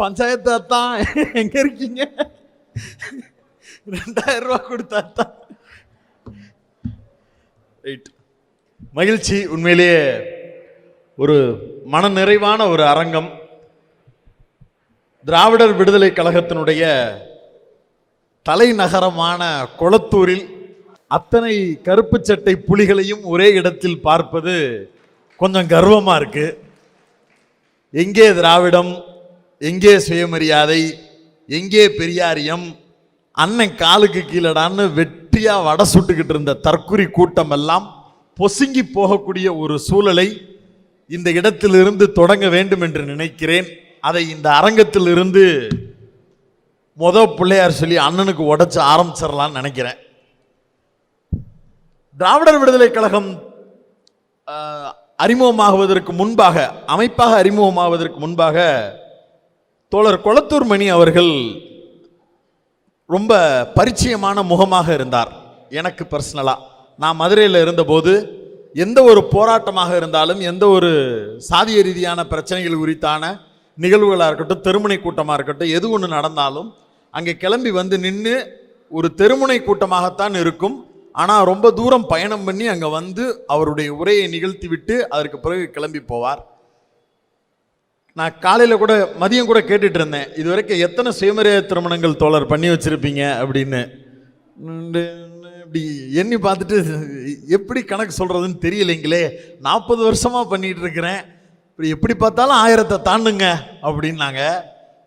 பஞ்சாயத்து அத்தான் எங்க இருக்கீங்க? 2000 ரூபாய் கொடுத்தா மகிழ்ச்சி. உண்மையிலேயே ஒரு மன நிறைவான ஒரு அரங்கம். திராவிடர் விடுதலை கழகத்தினுடைய தலைநகரமான கொளத்தூரில் அத்தனை கருப்பு சட்டை புலிகளையும் ஒரே இடத்தில் பார்ப்பது கொஞ்சம் கர்வமா இருக்கு. எங்கே திராவிடம், எங்கே சுயமரியாதை, எங்கே பெரியாரியம், அண்ணன் காலுக்கு கீழடான்னு வெற்றியா வடை சுட்டுக்கிட்டு இருந்த தற்குறி கூட்டம் எல்லாம் பொசுங்கி போகக்கூடிய ஒரு சூழலை இந்த இடத்திலிருந்து தொடங்க வேண்டும் என்று நினைக்கிறேன். அதை இந்த அரங்கத்தில் இருந்து பிள்ளையார் சொல்லி அண்ணனுக்கு உடைச்சு ஆரம்பிச்சிடலான்னு நினைக்கிறேன். திராவிடர் விடுதலை கழகம் அறிமுகமாகுவதற்கு முன்பாக, அமைப்பாக அறிமுகமாவதற்கு முன்பாக தோழர் கொளத்தூர் மணி அவர்கள் ரொம்ப பரிச்சயமான முகமாக இருந்தார் எனக்கு பர்சனலா. நான் மதுரையில் இருந்தபோது எந்த ஒரு போராட்டமாக இருந்தாலும், எந்த ஒரு சாதிய ரீதியான பிரச்சனைகள் குறித்தான நிகழ்வுகளாக இருக்கட்டும், தெருமுனை கூட்டமாக இருக்கட்டும், எது ஒன்று நடந்தாலும் அங்கே கிளம்பி வந்து நின்று ஒரு தெருமுனை கூட்டமாகத்தான் இருக்கும். ஆனால் ரொம்ப தூரம் பயணம் பண்ணி அங்கே வந்து அவருடைய உரையை நிகழ்த்தி விட்டு அதற்கு பிறகு கிளம்பி போவார். நான் காலையில் கூட மதியம் கூட கேட்டுட்டு இருந்தேன், இது வரைக்கும் எத்தனை சுயமரியாதை திருமணங்கள் தோழர் பண்ணி வச்சிருப்பீங்க அப்படின்னு. இப்படி எண்ணி பார்த்துட்டு எப்படி கணக்கு சொல்கிறதுன்னு தெரியலைங்களே, 40 வருஷமாக பண்ணிகிட்டு இருக்கிறேன், இப்படி எப்படி பார்த்தாலும் 1000 தாண்டுங்க அப்படின்னாங்க.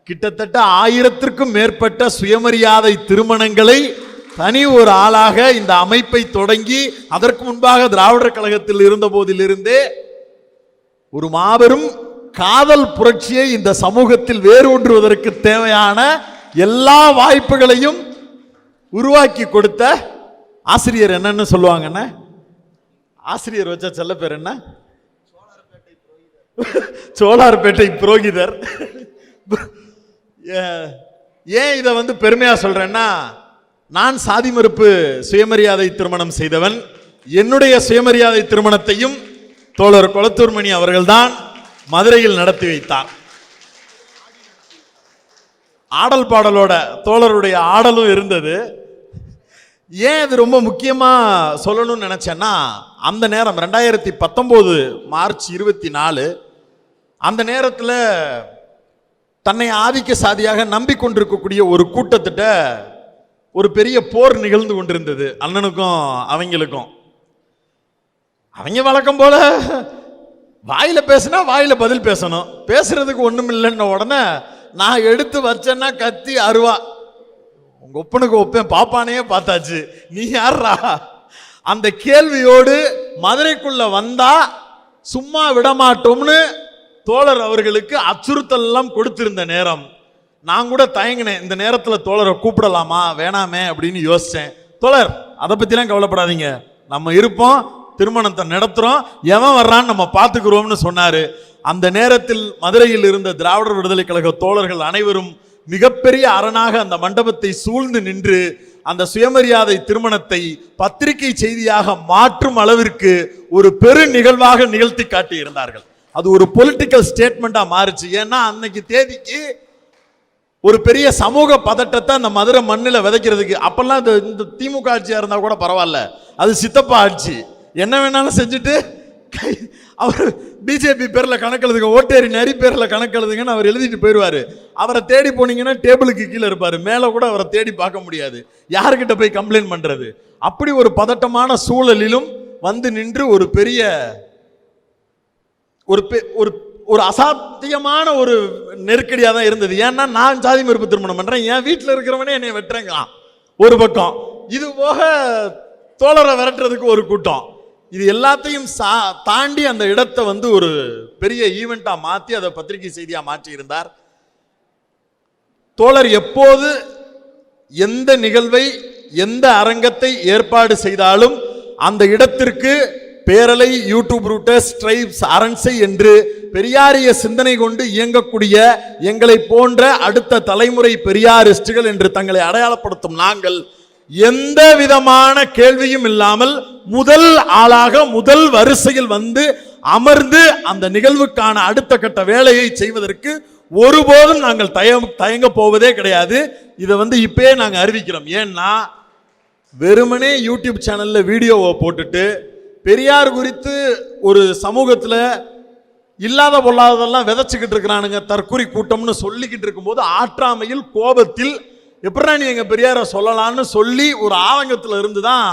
கிட்டத்தட்ட 1000க்கும் மேற்பட்ட சுயமரியாதை திருமணங்களை தனி ஒரு ஆளாக இந்த அமைப்பை தொடங்கி அதற்கு முன்பாக திராவிடர் கழகத்தில் இருந்த போதிலிருந்தே ஒரு மாபெரும் காதல் புரட்சியை இந்த சமூகத்தில் வேரூன்றுவதற்கு தேவையான எல்லா வாய்ப்புகளையும் உருவாக்கி கொடுத்த ஆசிரியர் என்னன்னு சொல்லுவாங்கன்னு, ஆசிரியர் வச்ச செல்ல பேர் என்ன, சோழார்பேட்டை புரோகிதர். ஏன் இதை வந்து பெருமையா சொல்றேன்னா, நான் சாதி மறுப்பு சுயமரியாதை திருமணம் செய்தவன். என்னுடைய சுயமரியாதை திருமணத்தையும் தோழர் கொளத்தூர் மணி அவர்கள்தான் மதுரையில் நடத்தி வைத்தார். ஆடல் பாடலோட தோழருடைய ஆடலும் இருந்தது. ஏன் இது ரொம்ப முக்கியமா சொல்லணும்னு நினைச்சேன்னா, அந்த நேரம் 2019 மார்ச் 24, அந்த நேரத்தில் தன்னை ஆதிக்க சாதியாக நம்பிக்கொண்டிருக்கக்கூடிய ஒரு கூட்டத்திட்ட ஒரு பெரிய போர் நிகழ்ந்து கொண்டிருந்தது அண்ணனுக்கும் அவங்களுக்கும். அவங்க வழக்கம் போல வாயில பேசினா வாயில பதில் பேசணும், பேசுறதுக்கு ஒண்ணும் இல்லைன்ன உடனே நான் எடுத்து வச்சேன்னா கத்தி அருவா, உங்க ஒப்பனுக்கு ஒப்பேன் பாப்பானையே பார்த்தாச்சு, நீ யாரா? அந்த கேள்வியோடு மதுரைக்குள்ள வந்தா சும்மா விடமாட்டோம்னு தோழர் அவர்களுக்கு அச்சுறுத்தல் எல்லாம் கொடுத்திருந்த நேரம். நான் கூட தயங்கினேன், இந்த நேரத்தில் தோழரை கூப்பிடலாமா வேணாமே அப்படின்னு யோசிச்சேன். தோழர் அதை பத்திலாம் கவலைப்படாதீங்க, நம்ம இருப்போம், திருமணத்தை நடத்துறோம், எவன் வர்றான்னு நம்ம பார்த்துக்கிறோம்னு சொன்னாரு. அந்த நேரத்தில் மதுரையில் இருந்த திராவிடர் விடுதலை கழக தோழர்கள் அனைவரும் மிகப்பெரிய அரணாக அந்த மண்டபத்தை சூழ்ந்து நின்று அந்த சுயமரியாதை திருமணத்தை பத்திரிகை செய்தியாக மாற்றும் அளவிற்கு ஒரு பெரு நிகழ்வாக நிகழ்த்தி காட்டி இருந்தார்கள். அது ஒரு பொலிட்டிக்கல் ஸ்டேட்மெண்டா மாறுச்சு. ஏன்னா அன்னைக்கு தேதிக்கு ஒரு பெரிய சமூக பதட்டத்தை அந்த மதுரை மண்ணில் விதைக்கிறதுக்கு, அப்பெல்லாம் இந்த திமுக ஆட்சியா இருந்தா கூட பரவாயில்ல, அது சித்தப்பா ஆட்சி, என்ன வேணாலும் செஞ்சுட்டு அவர் பிஜேபி பேர்ல கணக்கெழுதுங்க, ஓட்டேரி நரி பேர்ல கணக்கெழுதுங்கன்னு அவர் எழுதிட்டு போயிடுவாரு. அவரை தேடி போனீங்கன்னா டேபிளுக்கு கீழே இருப்பாரு, மேல கூட அவரை தேடி பார்க்க முடியாது, யாருக்கிட்ட போய் கம்ப்ளைண்ட் பண்றது. அப்படி ஒரு பதட்டமான சூழலிலும் வந்து நின்று ஒரு பெரிய ஒரு அசாத்தியமான ஒரு நெருக்கடியாக தான் இருந்தது. ஏன்னா நான் சாதி மறுப்பு திருமணம் பண்றேன், என் வீட்டில் இருக்கிறவனே என்னை வெட்டுறேங்க ஒரு பக்கம், இது போக தோழரை விரட்டுறதுக்கு ஒரு கூட்டம். இது எல்லாத்தையும் தாண்டி அந்த இடத்தை வந்து ஒரு பெரிய ஈவெண்டா மாற்றி அதை பத்திரிகை செய்தியா மாற்றி இருந்தார். தோழர் எப்போது எந்த நிகழ்வை, எந்த அரங்கத்தை ஏற்பாடு செய்தாலும் அந்த இடத்திற்கு பேரலை, யூடியூப் ரூட்டர்ஸ், ட்ரைப்ஸ், அரண்சை என்று பெரியாரிய சிந்தனை கொண்டு இயங்கக்கூடிய எங்களை போன்ற அடுத்த தலைமுறை பெரியாரிஸ்டுகள் என்று தங்களை அடையாளப்படுத்தும் நாங்கள் எந்த விதமான கேள்வியும் இல்லாமல் முதல் ஆளாக முதல் வரிசையில் வந்து அமர்ந்து அந்த நிகழ்வுக்கான அடுத்த கட்ட வேலையை செய்வதற்கு ஒருபோதும் நாங்கள் தயங்க போவதே கிடையாது. இதை இப்பயே நாங்க அறிவிக்கிறோம். ஏன்னா வெறுமனே யூடியூப் சேனல்ல வீடியோவை போட்டுட்டு பெரியார் குறித்து ஒரு சமூகத்துல இல்லாத பொல்லாததெல்லாம் விதைச்சுக்கிட்டு இருக்கிறானுங்க, தற்குறி கூட்டம்னு சொல்லிக்கிட்டு இருக்கும்போது ஆற்றாமையில் கோபத்தில் எப்படா நீ எங்க பெரியாரை சொல்லலாம்னு சொல்லி ஒரு ஆதங்கத்தில் இருந்துதான்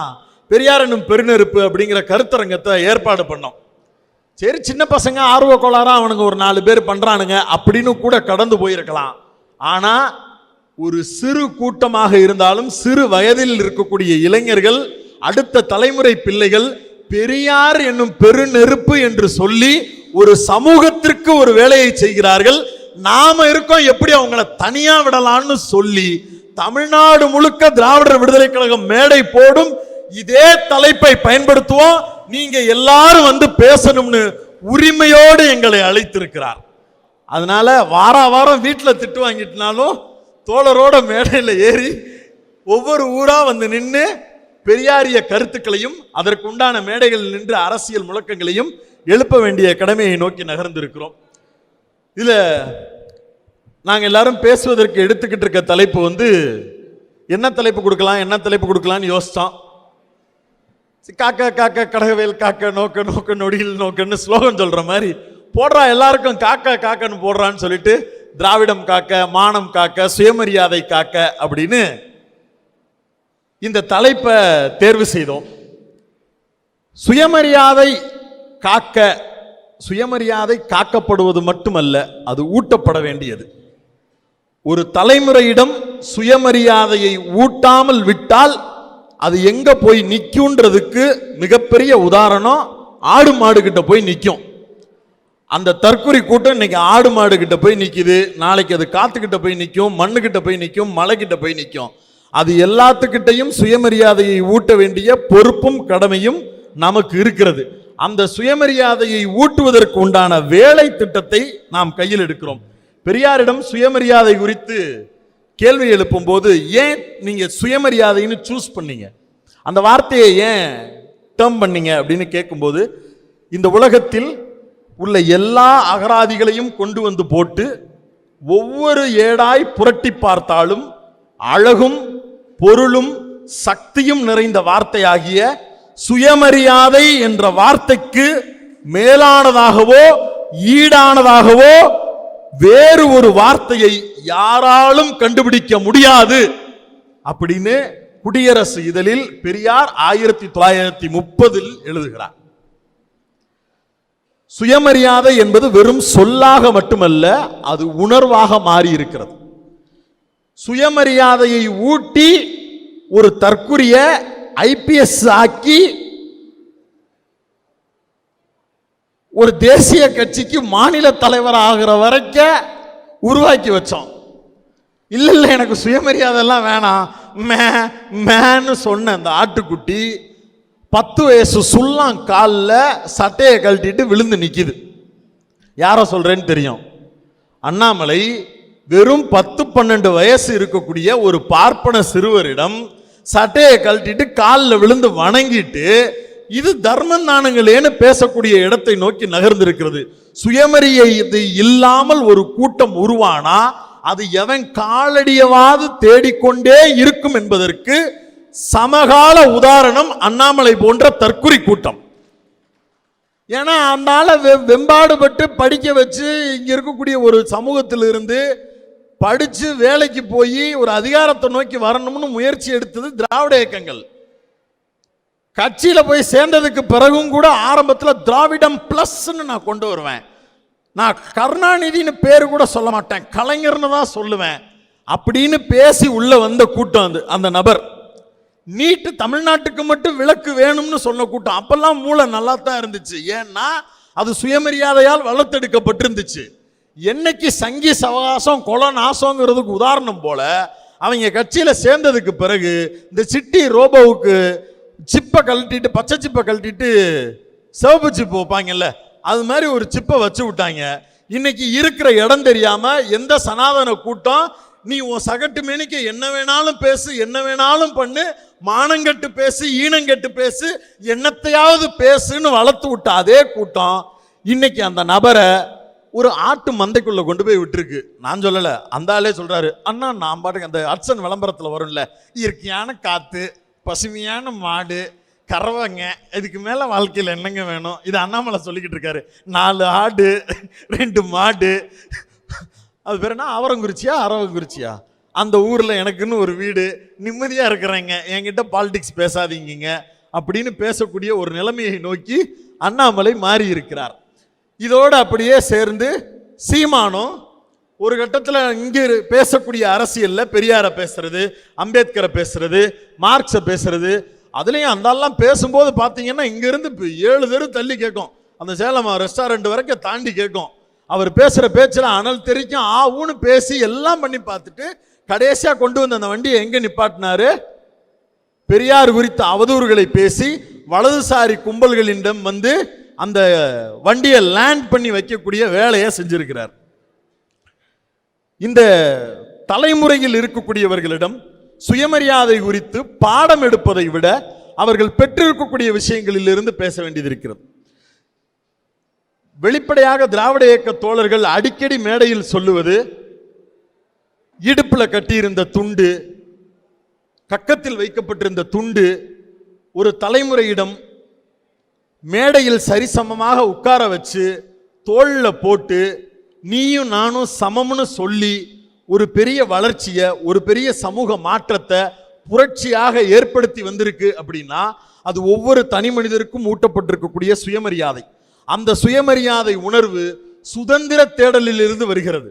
பெரியார் என்னும் பெருநெருப்பு அப்படிங்கிற கருத்தரங்கத்தை ஏற்பாடு பண்ணோம். சரி, சின்ன பசங்க ஆர்வ கோளாரா அவனுங்க ஒரு 4 பேர் பண்றானுங்க அப்படின்னு கூட கடந்து போயிருக்கலாம். ஆனா ஒரு சிறு கூட்டமாக இருந்தாலும் சிறு வயதில் இருக்கக்கூடிய இளைஞர்கள், அடுத்த தலைமுறை பிள்ளைகள் பெரியார் என்னும் பெருநெருப்பு என்று சொல்லி ஒரு சமூகத்திற்கு ஒரு வேலையை செய்கிறார்கள். நாம இருக்கோம் எப்படி அவங்கள தனியா விடலாம்னு சொல்லி தமிழ்நாடு முழுக்க திராவிடர் விடுதலை கழகம் மேடை போடும். இதே தலைப்பை பயன்படுத்துவோம், நீங்க எல்லாரும் பேசணும்னு உரிமையோடு எங்களை அழைத்திருக்கிறார். அதனால வாரம் வீட்டில் திட்டு வாங்கிட்டுனாலும் தோழரோட மேடையில் ஏறி ஒவ்வொரு ஊரா நின்று பெரியாரிய கருத்துக்களையும் அதற்கு உண்டான மேடைகள் நின்று அரசியல் முழக்கங்களையும் எழுப்ப வேண்டிய கடமையை நோக்கி நகர்ந்திருக்கிறோம். இதுல நாங்க எல்லாரும் பேசுவதற்கு எடுத்துக்கிட்டு இருக்க தலைப்பு என்ன தலைப்பு கொடுக்கலாம்னு யோசிச்சோம். காக்க காக்க கடகவேல் காக்க நோக்க நோக்க நொடியில் நோக்கன்னு ஸ்லோகன் சொல்ற மாதிரி போடுறா, எல்லாருக்கும் காக்க காக்கன்னு போடுறான்னு சொல்லிட்டு திராவிடம் காக்க, மானம் காக்க, சுயமரியாதை காக்க அப்படின்னு இந்த தலைப்பை தேர்வு செய்தோம். சுயமரியாதை காக்க, சுயமரியாதை காக்கப்படுவது மட்டுமல்ல, அது ஊட்டப்பட வேண்டியது. ஒரு தலைமுறையிடம் சுயமரியாதையை ஊட்டாமல் விட்டால் அது எங்க போய் நிற்கும்ன்றதுக்கு மிகப்பெரிய உதாரணம் ஆடு மாடு கிட்ட போய் நிற்கும். அந்த தற்குறி கூட்டம் இன்னைக்கு ஆடு மாடு கிட்ட போய் நிற்குது, நாளைக்கு அது காத்துக்கிட்ட போய் நிற்கும், மண்ணுக்கிட்ட போய் நிற்கும், மலை கிட்ட போய் நிற்கும். அது எல்லாத்துக்கிட்டையும் சுயமரியாதையை ஊட்ட வேண்டிய பொறுப்பும் கடமையும் நமக்கு இருக்கிறது. அந்த சுயமரியாதையை ஊட்டுவதற்கு உண்டான வேலை திட்டத்தை நாம் கையில் எடுக்கிறோம். பெரியாரிடம் சுயமரியாதை குறித்து கேள்வி எழுப்பும் போது, ஏன் நீங்க சுயமரியாதைன்னு சூஸ் பண்ணீங்க, அந்த வார்த்தையை ஏன் டேர்ம் பண்ணீங்க அப்படின்னு கேட்கும்போது, இந்த உலகத்தில் உள்ள எல்லா அகராதிகளையும் கொண்டு போட்டு ஒவ்வொரு ஏடாய் புரட்டி பார்த்தாலும் அழகும் பொருளும் சக்தியும் நிறைந்த வார்த்தையாகிய சுயமரியாதை என்ற வார்த்தைக்கு மேலானதாகவோ ஈடானதாகவோ வேறு ஒரு வார்த்தையை யாராலும் கண்டுபிடிக்க முடியாது அப்படின்னு குடியரசு இதழில் பெரியார் 1930 எழுதுகிறார். சுயமரியாதை என்பது வெறும் சொல்லாக மட்டுமல்ல, அது உணர்வாக மாறி இருக்கிறது. சுயமரியாதையை ஊட்டி ஒரு தற்குறிய ஐபிஎஸ் ஆக்கி ஒரு தேசிய கட்சிக்கு மாநில தலைவர் ஆகிற வரைக்கும் உருவாக்கி வச்சோம். இல்ல எனக்கு சுயமரியாதை எல்லாம் வேணாம் மேன்னு சொன்ன அந்த ஆட்டுக்குட்டி 10 வயசு சுள்ளாம் காலில் சட்டையை கழட்டிட்டு விழுந்து நிக்குது. யார சொல்றேன்னு தெரியும். அண்ணாமலை வெறும் 10-12 வயசு இருக்கக்கூடிய ஒரு பார்ப்பன சிறுவரிடம் சட்டையை கழட்டிட்டு காலில் விழுந்து வணங்கிட்டு இது தர்மம் தானுங்களேன்னு பேசக்கூடிய இடத்தை நோக்கி நகர்ந்திருக்கிறது. சுயமரியாதை இல்லாமல் ஒரு கூட்டம் உருவானா அது எவன் காலடியவாது தேடிக்கொண்டே இருக்கும் என்பதற்கு சமகால உதாரணம் அண்ணாமலை போன்ற தற்குறி கூட்டம். ஏன்னா அந்த ஆளை வெம்பாடுபட்டு படிக்க வச்சு இங்க இருக்கக்கூடிய ஒரு சமூகத்திலிருந்து படிச்சு வேலைக்கு போய் ஒரு அதிகாரத்தை நோக்கி வரணும்னு முயற்சி எடுத்தது திராவிட இயக்கங்கள். கட்சியில போய் சேர்ந்ததுக்கு பிறகும் கூட ஆரம்பத்தில் திராவிடம் பிளஸ்ன்னு நான் கொண்டு வருவேன். நான் கருணாநிதினு பேரு கூட சொல்ல மாட்டேன், கலைஞர்னு தான் சொல்லுவேன் அப்படின்னு பேசி உள்ள வந்த கூட்டம் அந்த நபர். நீட்டு தமிழ்நாட்டுக்கு மட்டும் விலக்கு வேணும்னு சொன்ன கூட்டம். அப்பெல்லாம் மூளை நல்லா தான் இருந்துச்சு, ஏன்னா அது சுயமரியாதையால் வளர்த்தெடுக்கப்பட்டிருந்துச்சு. என்னைக்கு சங்கி சவகாசம் கொலை நாசங்கிறதுக்கு உதாரணம் போல அவங்க கட்சியில சேர்ந்ததுக்கு பிறகு இந்த சிட்டி ரோபோவுக்கு சிப்பை கழட்டிட்டு, பச்சை சிப்பை கழட்டிட்டு சிவப்பு சிப்பு வைப்பாங்கல்ல, அது மாதிரி ஒரு சிப்பை வச்சு விட்டாங்க. இன்னைக்கு இருக்கிற இடம் தெரியாம எந்த சனாதன கூட்டம் நீ உன் சகட்டு மேனிக்க என்ன வேணாலும் பேசு, என்ன வேணாலும் பண்ணு, மானங்கட்டு பேசு, ஈனங்கட்டு பேசு, என்னத்தையாவது பேசுன்னு வளர்த்து விட்ட அதே கூட்டம் இன்னைக்கு அந்த நபரை ஒரு ஆட்டு மந்தைக்குள்ள கொண்டு போய் விட்டுருக்கு. நான் சொல்லல, அந்த ஆளே சொல்றாரு, அண்ணா நான் பாட்டுக்கு அந்த ஹட்சன் விளம்பரத்துல வரும்ல, இயற்கையான காத்து, பசுமையான மாடு, கறவைங்க, இதுக்கு மேல வாழ்க்கையில் என்னங்க வேணும்? இது அண்ணாமலை சொல்லிக்கிட்டு இருக்காரு. 4 ஆடு 2 மாடு, அது பேர் என்ன, அவரங்குறிச்சியா அரவங்குறிச்சியா, அந்த ஊர்ல எனக்குன்னு ஒரு வீடு, நிம்மதியா இருக்கிறேங்க, என்கிட்ட பாலிடிக்ஸ் பேசாதீங்க அப்படின்னு பேசக்கூடிய ஒரு நிலைமையை நோக்கி அண்ணாமலை மாறி இருக்கிறார். இதோடு அப்படியே சேர்ந்து சீமானும் ஒரு கட்டத்தில் இங்கே பேசக்கூடிய அரசியல்ல பெரியாரை பேசுறது, அம்பேத்கரை பேசுறது, மார்க்ஸை பேசுறது, அதுலேயும் அந்தெல்லாம் பேசும்போது பார்த்தீங்கன்னா இங்கேருந்து 7 தெரு தள்ளி கேட்கும், அந்த சேலம் ரெஸ்டாரண்ட் வரைக்கும் தாண்டி கேட்கும். அவர் பேசுகிற பேச்சில் அனல் தெரிக்கும், ஊன்னு பேசி எல்லாம் பண்ணி பார்த்துட்டு கடைசியாக கொண்டு வந்து அந்த வண்டியை எங்கே நிப்பாட்டினாரு? பெரியார் குறித்த அவதூறுகளை பேசி வலதுசாரி கும்பல்களிடம் வந்து அந்த வண்டியை லேண்ட் பண்ணி வைக்கக்கூடிய வேலையை செஞ்சிருக்கிறார். இந்த தலைமுறையில் இருக்கக்கூடியவர்களிடம் சுயமரியாதை குறித்து பாடம் எடுப்பதை விட அவர்கள் பெற்றிருக்கக்கூடிய விஷயங்களில் இருந்து பேச வேண்டியது இருக்கிறது. வெளிப்படையாக திராவிட இயக்க தோழர்கள் அடிக்கடி மேடையில் சொல்லுவது, இடுப்புல கட்டியிருந்த துண்டு, கக்கத்தில் வைக்கப்பட்டிருந்த துண்டு ஒரு தலைமுறையிடம் மேடையில் சரிசமமாக உட்கார வச்சு தோள்ல போட்டு நீயும் நானும் சமம்னு சொல்லி ஒரு பெரிய வளர்ச்சியை, ஒரு பெரிய சமூக மாற்றத்தை புரட்சியாக ஏற்படுத்தி வந்திருக்கு அப்படின்னா அது ஒவ்வொரு தனி மனிதருக்கும் ஊட்டப்பட்டிருக்கக்கூடிய சுயமரியாதை. அந்த சுயமரியாதை உணர்வு சுதந்திர தேடலில் இருந்து வருகிறது.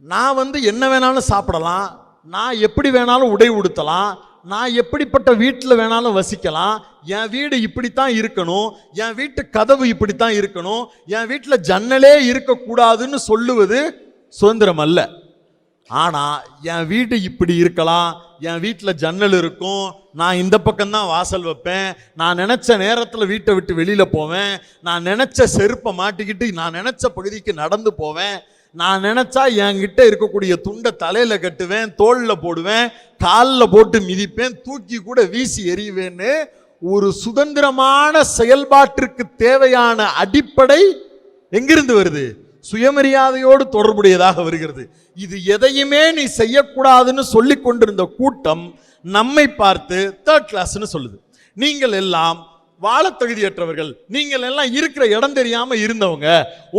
நான் வந்து என்ன வேணாலும் சாப்பிடலாம், நான் எப்படி வேணாலும் உடை உடுத்தலாம், நான் எப்படிப்பட்ட வீட்டில் வேணாலும் வசிக்கலாம், என் வீடு இப்படித்தான் இருக்கணும், என் வீட்டு கதவு இப்படித்தான் இருக்கணும், என் வீட்டில் ஜன்னலே இருக்கக்கூடாதுன்னு சொல்லுவது சுதந்திரம் அல்ல. ஆனால் என் வீடு இப்படி இருக்கலாம், என் வீட்டில் ஜன்னல் இருக்கும், நான் இந்த பக்கம்தான் வாசல் வைப்பேன், நான் நினச்ச நேரத்தில் வீட்டை விட்டு வெளியில் போவேன், நான் நினச்ச செருப்பை மாட்டிக்கிட்டு நான் நினச்ச பகுதிக்கு நடந்து போவேன், நான் நினைச்சா என்கிட்ட இருக்கக்கூடிய துண்டை தலையில கட்டுவேன், தோல்ல போடுவேன், காலில் போட்டு மிதிப்பேன், தூக்கி கூட வீசி எறிவேன்னு ஒரு சுதந்திரமான செயல்பாட்டிற்கு தேவையான அடிப்படை எங்கிருந்து வருது? சுயமரியாதையோடு தொடர்புடையதாக வருகிறது. இது எதையுமே நீ செய்யக்கூடாதுன்னு சொல்லி கொண்டிருந்த கூட்டம் நம்மை பார்த்து தேர்ட் கிளாஸ்ன்னு சொல்லுது. நீங்கள் எல்லாம் வாழ தகுதியற்றவர்கள், நீங்கள் எல்லாம் இருக்கிற இடம் தெரியாம இருந்தவங்க,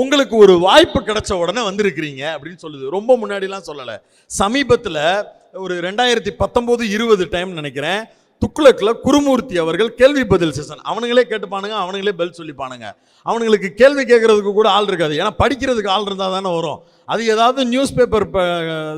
உங்களுக்கு ஒரு வாய்ப்பு கிடைச்ச உடனே வந்திருக்கிறீங்க அப்படின்னு சொல்லுது. ரொம்ப முன்னாடிலாம் சொல்லலை, சமீபத்தில் ஒரு 2019-20 டைம் நினைக்கிறேன், துக்ளக்ல குருமூர்த்தி அவர்கள் கேள்வி பதில் செஷன், அவனுங்களே கேட்டுப்பானுங்க, அவனுங்களே பதில் சொல்லிப்பானுங்க. அவனுங்களுக்கு கேள்வி கேட்கறதுக்கு கூட ஆள் இருக்காது, ஏன்னா படிக்கிறதுக்கு ஆள் இருந்தால் தானே வரும். அது ஏதாவது நியூஸ் பேப்பர்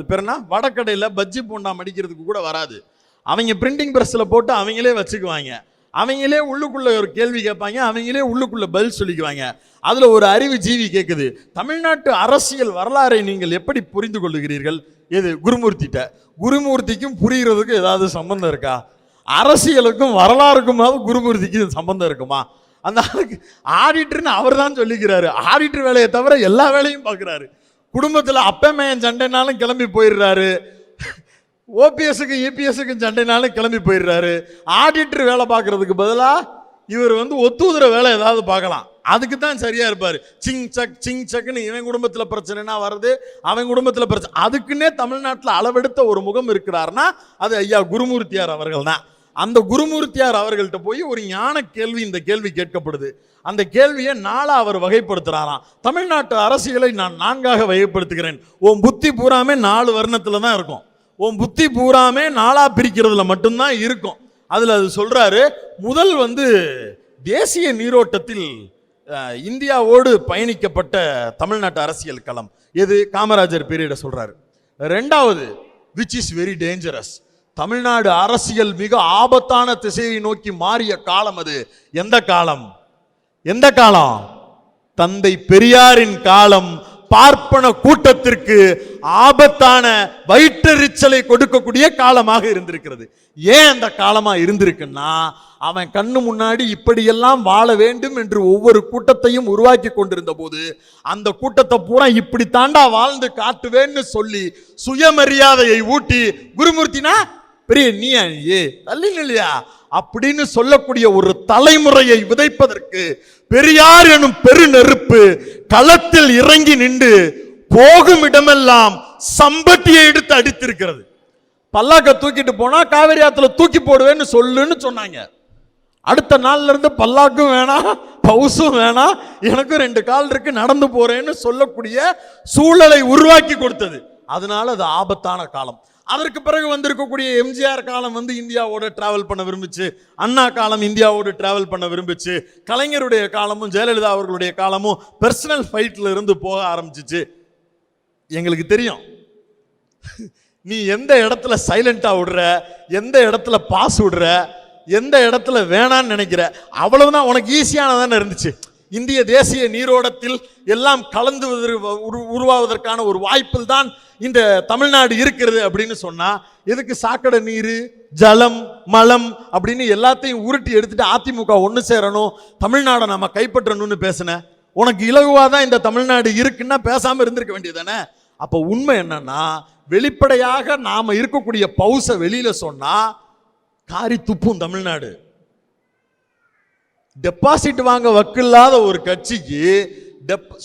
பேருனா வடக்கடையில் பஜ்ஜி போண்டா மடிக்கிறதுக்கு கூட வராது. அவங்க பிரிண்டிங் ப்ரெஸ்ஸில் போட்டு அவங்களே வச்சுக்குவாங்க, அவங்களே உள்ளுக்குள்ள ஒரு கேள்வி கேட்பாங்க, அவங்களே உள்ளுக்குள்ள பதில் சொல்லிக்குவாங்க. அதுல ஒரு அறிவு ஜீவி கேட்குது, தமிழ்நாட்டு அரசியல் வரலாறை நீங்கள் எப்படி புரிந்து கொள்ளுகிறீர்கள்? எது? குருமூர்த்திட்ட. குருமூர்த்திக்கும் புரிகிறதுக்கு ஏதாவது சம்பந்தம் இருக்கா? அரசியலுக்கும் வரலாறுக்குமாவது குருமூர்த்திக்கு சம்பந்தம் இருக்குமா? அந்த ஆளுக்கு ஆடிட்டர்னு அவர் தான் சொல்லிக்கிறாரு, ஆடிட்டர் வேலையை தவிர எல்லா வேலையும் பார்க்குறாரு. குடும்பத்தில் அப்பமையன் சண்டைனாலும் கிளம்பி போயிடுறாரு, ஓபிஎஸ்க்கு இபிஎஸ்க்கு சண்டைனாலும் கிளம்பி போயிடுறாரு. ஆடிட்டர் வேலை பார்க்கறதுக்கு பதிலாக இவர் வந்து ஒத்துதுற வேலை ஏதாவது பார்க்கலாம், அதுக்கு தான் சரியா இருப்பார். சிங் சக்னு இவன் குடும்பத்தில் பிரச்சனைனா வருது, அவன் குடும்பத்தில் பிரச்சனை, அதுக்குன்னே தமிழ்நாட்டில் அளவெடுத்த ஒரு முகம் இருக்கிறார்னா அது ஐயா குருமூர்த்தியார் அவர்கள் தான். அந்த குருமூர்த்தியார் அவர்கள்ட்ட போய் ஒரு ஞான கேள்வி, இந்த கேள்வி கேட்கப்படுது. அந்த கேள்வியை 4 அவர் வகைப்படுத்துறாராம். தமிழ்நாட்டு அரசியலை நான் 4ஆக வகைப்படுத்துகிறேன். உன் புத்தி பூராமே 4 வர்ணத்தில் தான் இருக்கும், உன் புத்தி பூராமே 4ஆ பிரிக்கிறதுல மட்டும்தான் இருக்கும். அதில் அது சொல்றாரு, முதல் வந்து தேசிய நீரோட்டத்தில் இந்தியாவோடு பயணிக்கப்பட்ட தமிழ்நாட்டு அரசியல் களம் எது? காமராஜர் பீரியட சொல்றாரு. 2வது which is very dangerous, Tamil Nadu அரசியல் மிக ஆபத்தான திசையை நோக்கி மாறிய காலம் அது. எந்த காலம்? எந்த காலம்? தந்தை பெரியாரின் காலம். பார்ப்பன கூட்டத்திற்கு ஆபத்தான வயிற்றெரிச்சலை கொடுக்கக்கூடிய காலமாக இருந்திருக்கிறது. ஏன் அந்த காலமா இருந்திருக்குன்னா, அவன் கண்ணு முன்னாடி இப்படியெல்லாம் வாழ வேண்டும் என்று ஒவ்வொரு கூட்டத்தையும் உருவாக்கி கொண்டிருந்த போது அந்த கூட்டத்தை பூரா இப்படி தாண்டா வாழ்ந்து காட்டுவேன்னு சொல்லி சுயமரியாதையை ஊட்டி, குருமூர்த்தினா பெரிய நீயா நீ தள்ளி இல்லையா அப்படின்னு சொல்லக்கூடிய ஒரு தலைமுறையை விதைப்பதற்கு பெரியார் எனும் பெரு நெருப்பு களத்தில் இறங்கி நின்று போகும் இடமெல்லாம் சம்பட்டியை எடுத்து அடித்திருக்கிறது. பல்லாக்க தூக்கிட்டு போனா காவிரி ஆத்துல தூக்கி போடுவேன்னு சொல்லுன்னு சொன்னாங்க. அடுத்த நாள்ல இருந்து பல்லாக்கும் வேணாம், பவுசும் வேணாம், எனக்கும் 2 கால் இருக்கு, நடந்து போறேன்னு சொல்லக்கூடிய சூழலை உருவாக்கி கொடுத்தது. அதனால அது ஆபத்தான காலம். அதற்கு பிறகு வந்திருக்கக்கூடிய எம்ஜிஆர் காலம் இந்தியாவோட டிராவல் பண்ண விரும்பிச்சு, அண்ணா காலம் இந்தியாவோடு டிராவல் பண்ண விரும்பிச்சு, கலைஞருடைய காலமும் ஜெயலலிதா அவர்களுடைய காலமும் பர்சனல் ஃபைட்ல இருந்து போக ஆரம்பிச்சிச்சு. எங்களுக்கு தெரியும் நீ எந்த இடத்துல சைலண்டா விடுற, எந்த இடத்துல பாஸ் விடுற, எந்த இடத்துல வேணான்னு நினைக்கிற, அவ்வளவுதான் உனக்கு ஈஸியானதானே இருந்துச்சு. இந்திய தேசிய நீரோட்டத்தில் எல்லாம் கலந்து உருவாவதற்கான ஒரு வாய்ப்பில் தான் இந்த தமிழ்நாடு இருக்கிறது அப்படின்னு சொன்னா, எதுக்கு சாக்கடை நீர், ஜலம், மலம் அப்படின்னு எல்லாத்தையும் உருட்டி எடுத்துட்டு அதிமுக ஒன்று சேரணும், தமிழ்நாடை நம்ம கைப்பற்றணும்னு பேசின? உனக்கு இலகுவாதான் இந்த தமிழ்நாடு இருக்குன்னா பேசாம இருந்திருக்க வேண்டியதானே. அப்ப உண்மை என்னன்னா, வெளிப்படையாக நாம இருக்கக்கூடிய பவுச வெளியில சொன்னா காரி துப்பும் தமிழ்நாடு. டெபாசிட் வாங்க வக்கில்லாத ஒரு கட்சிக்கு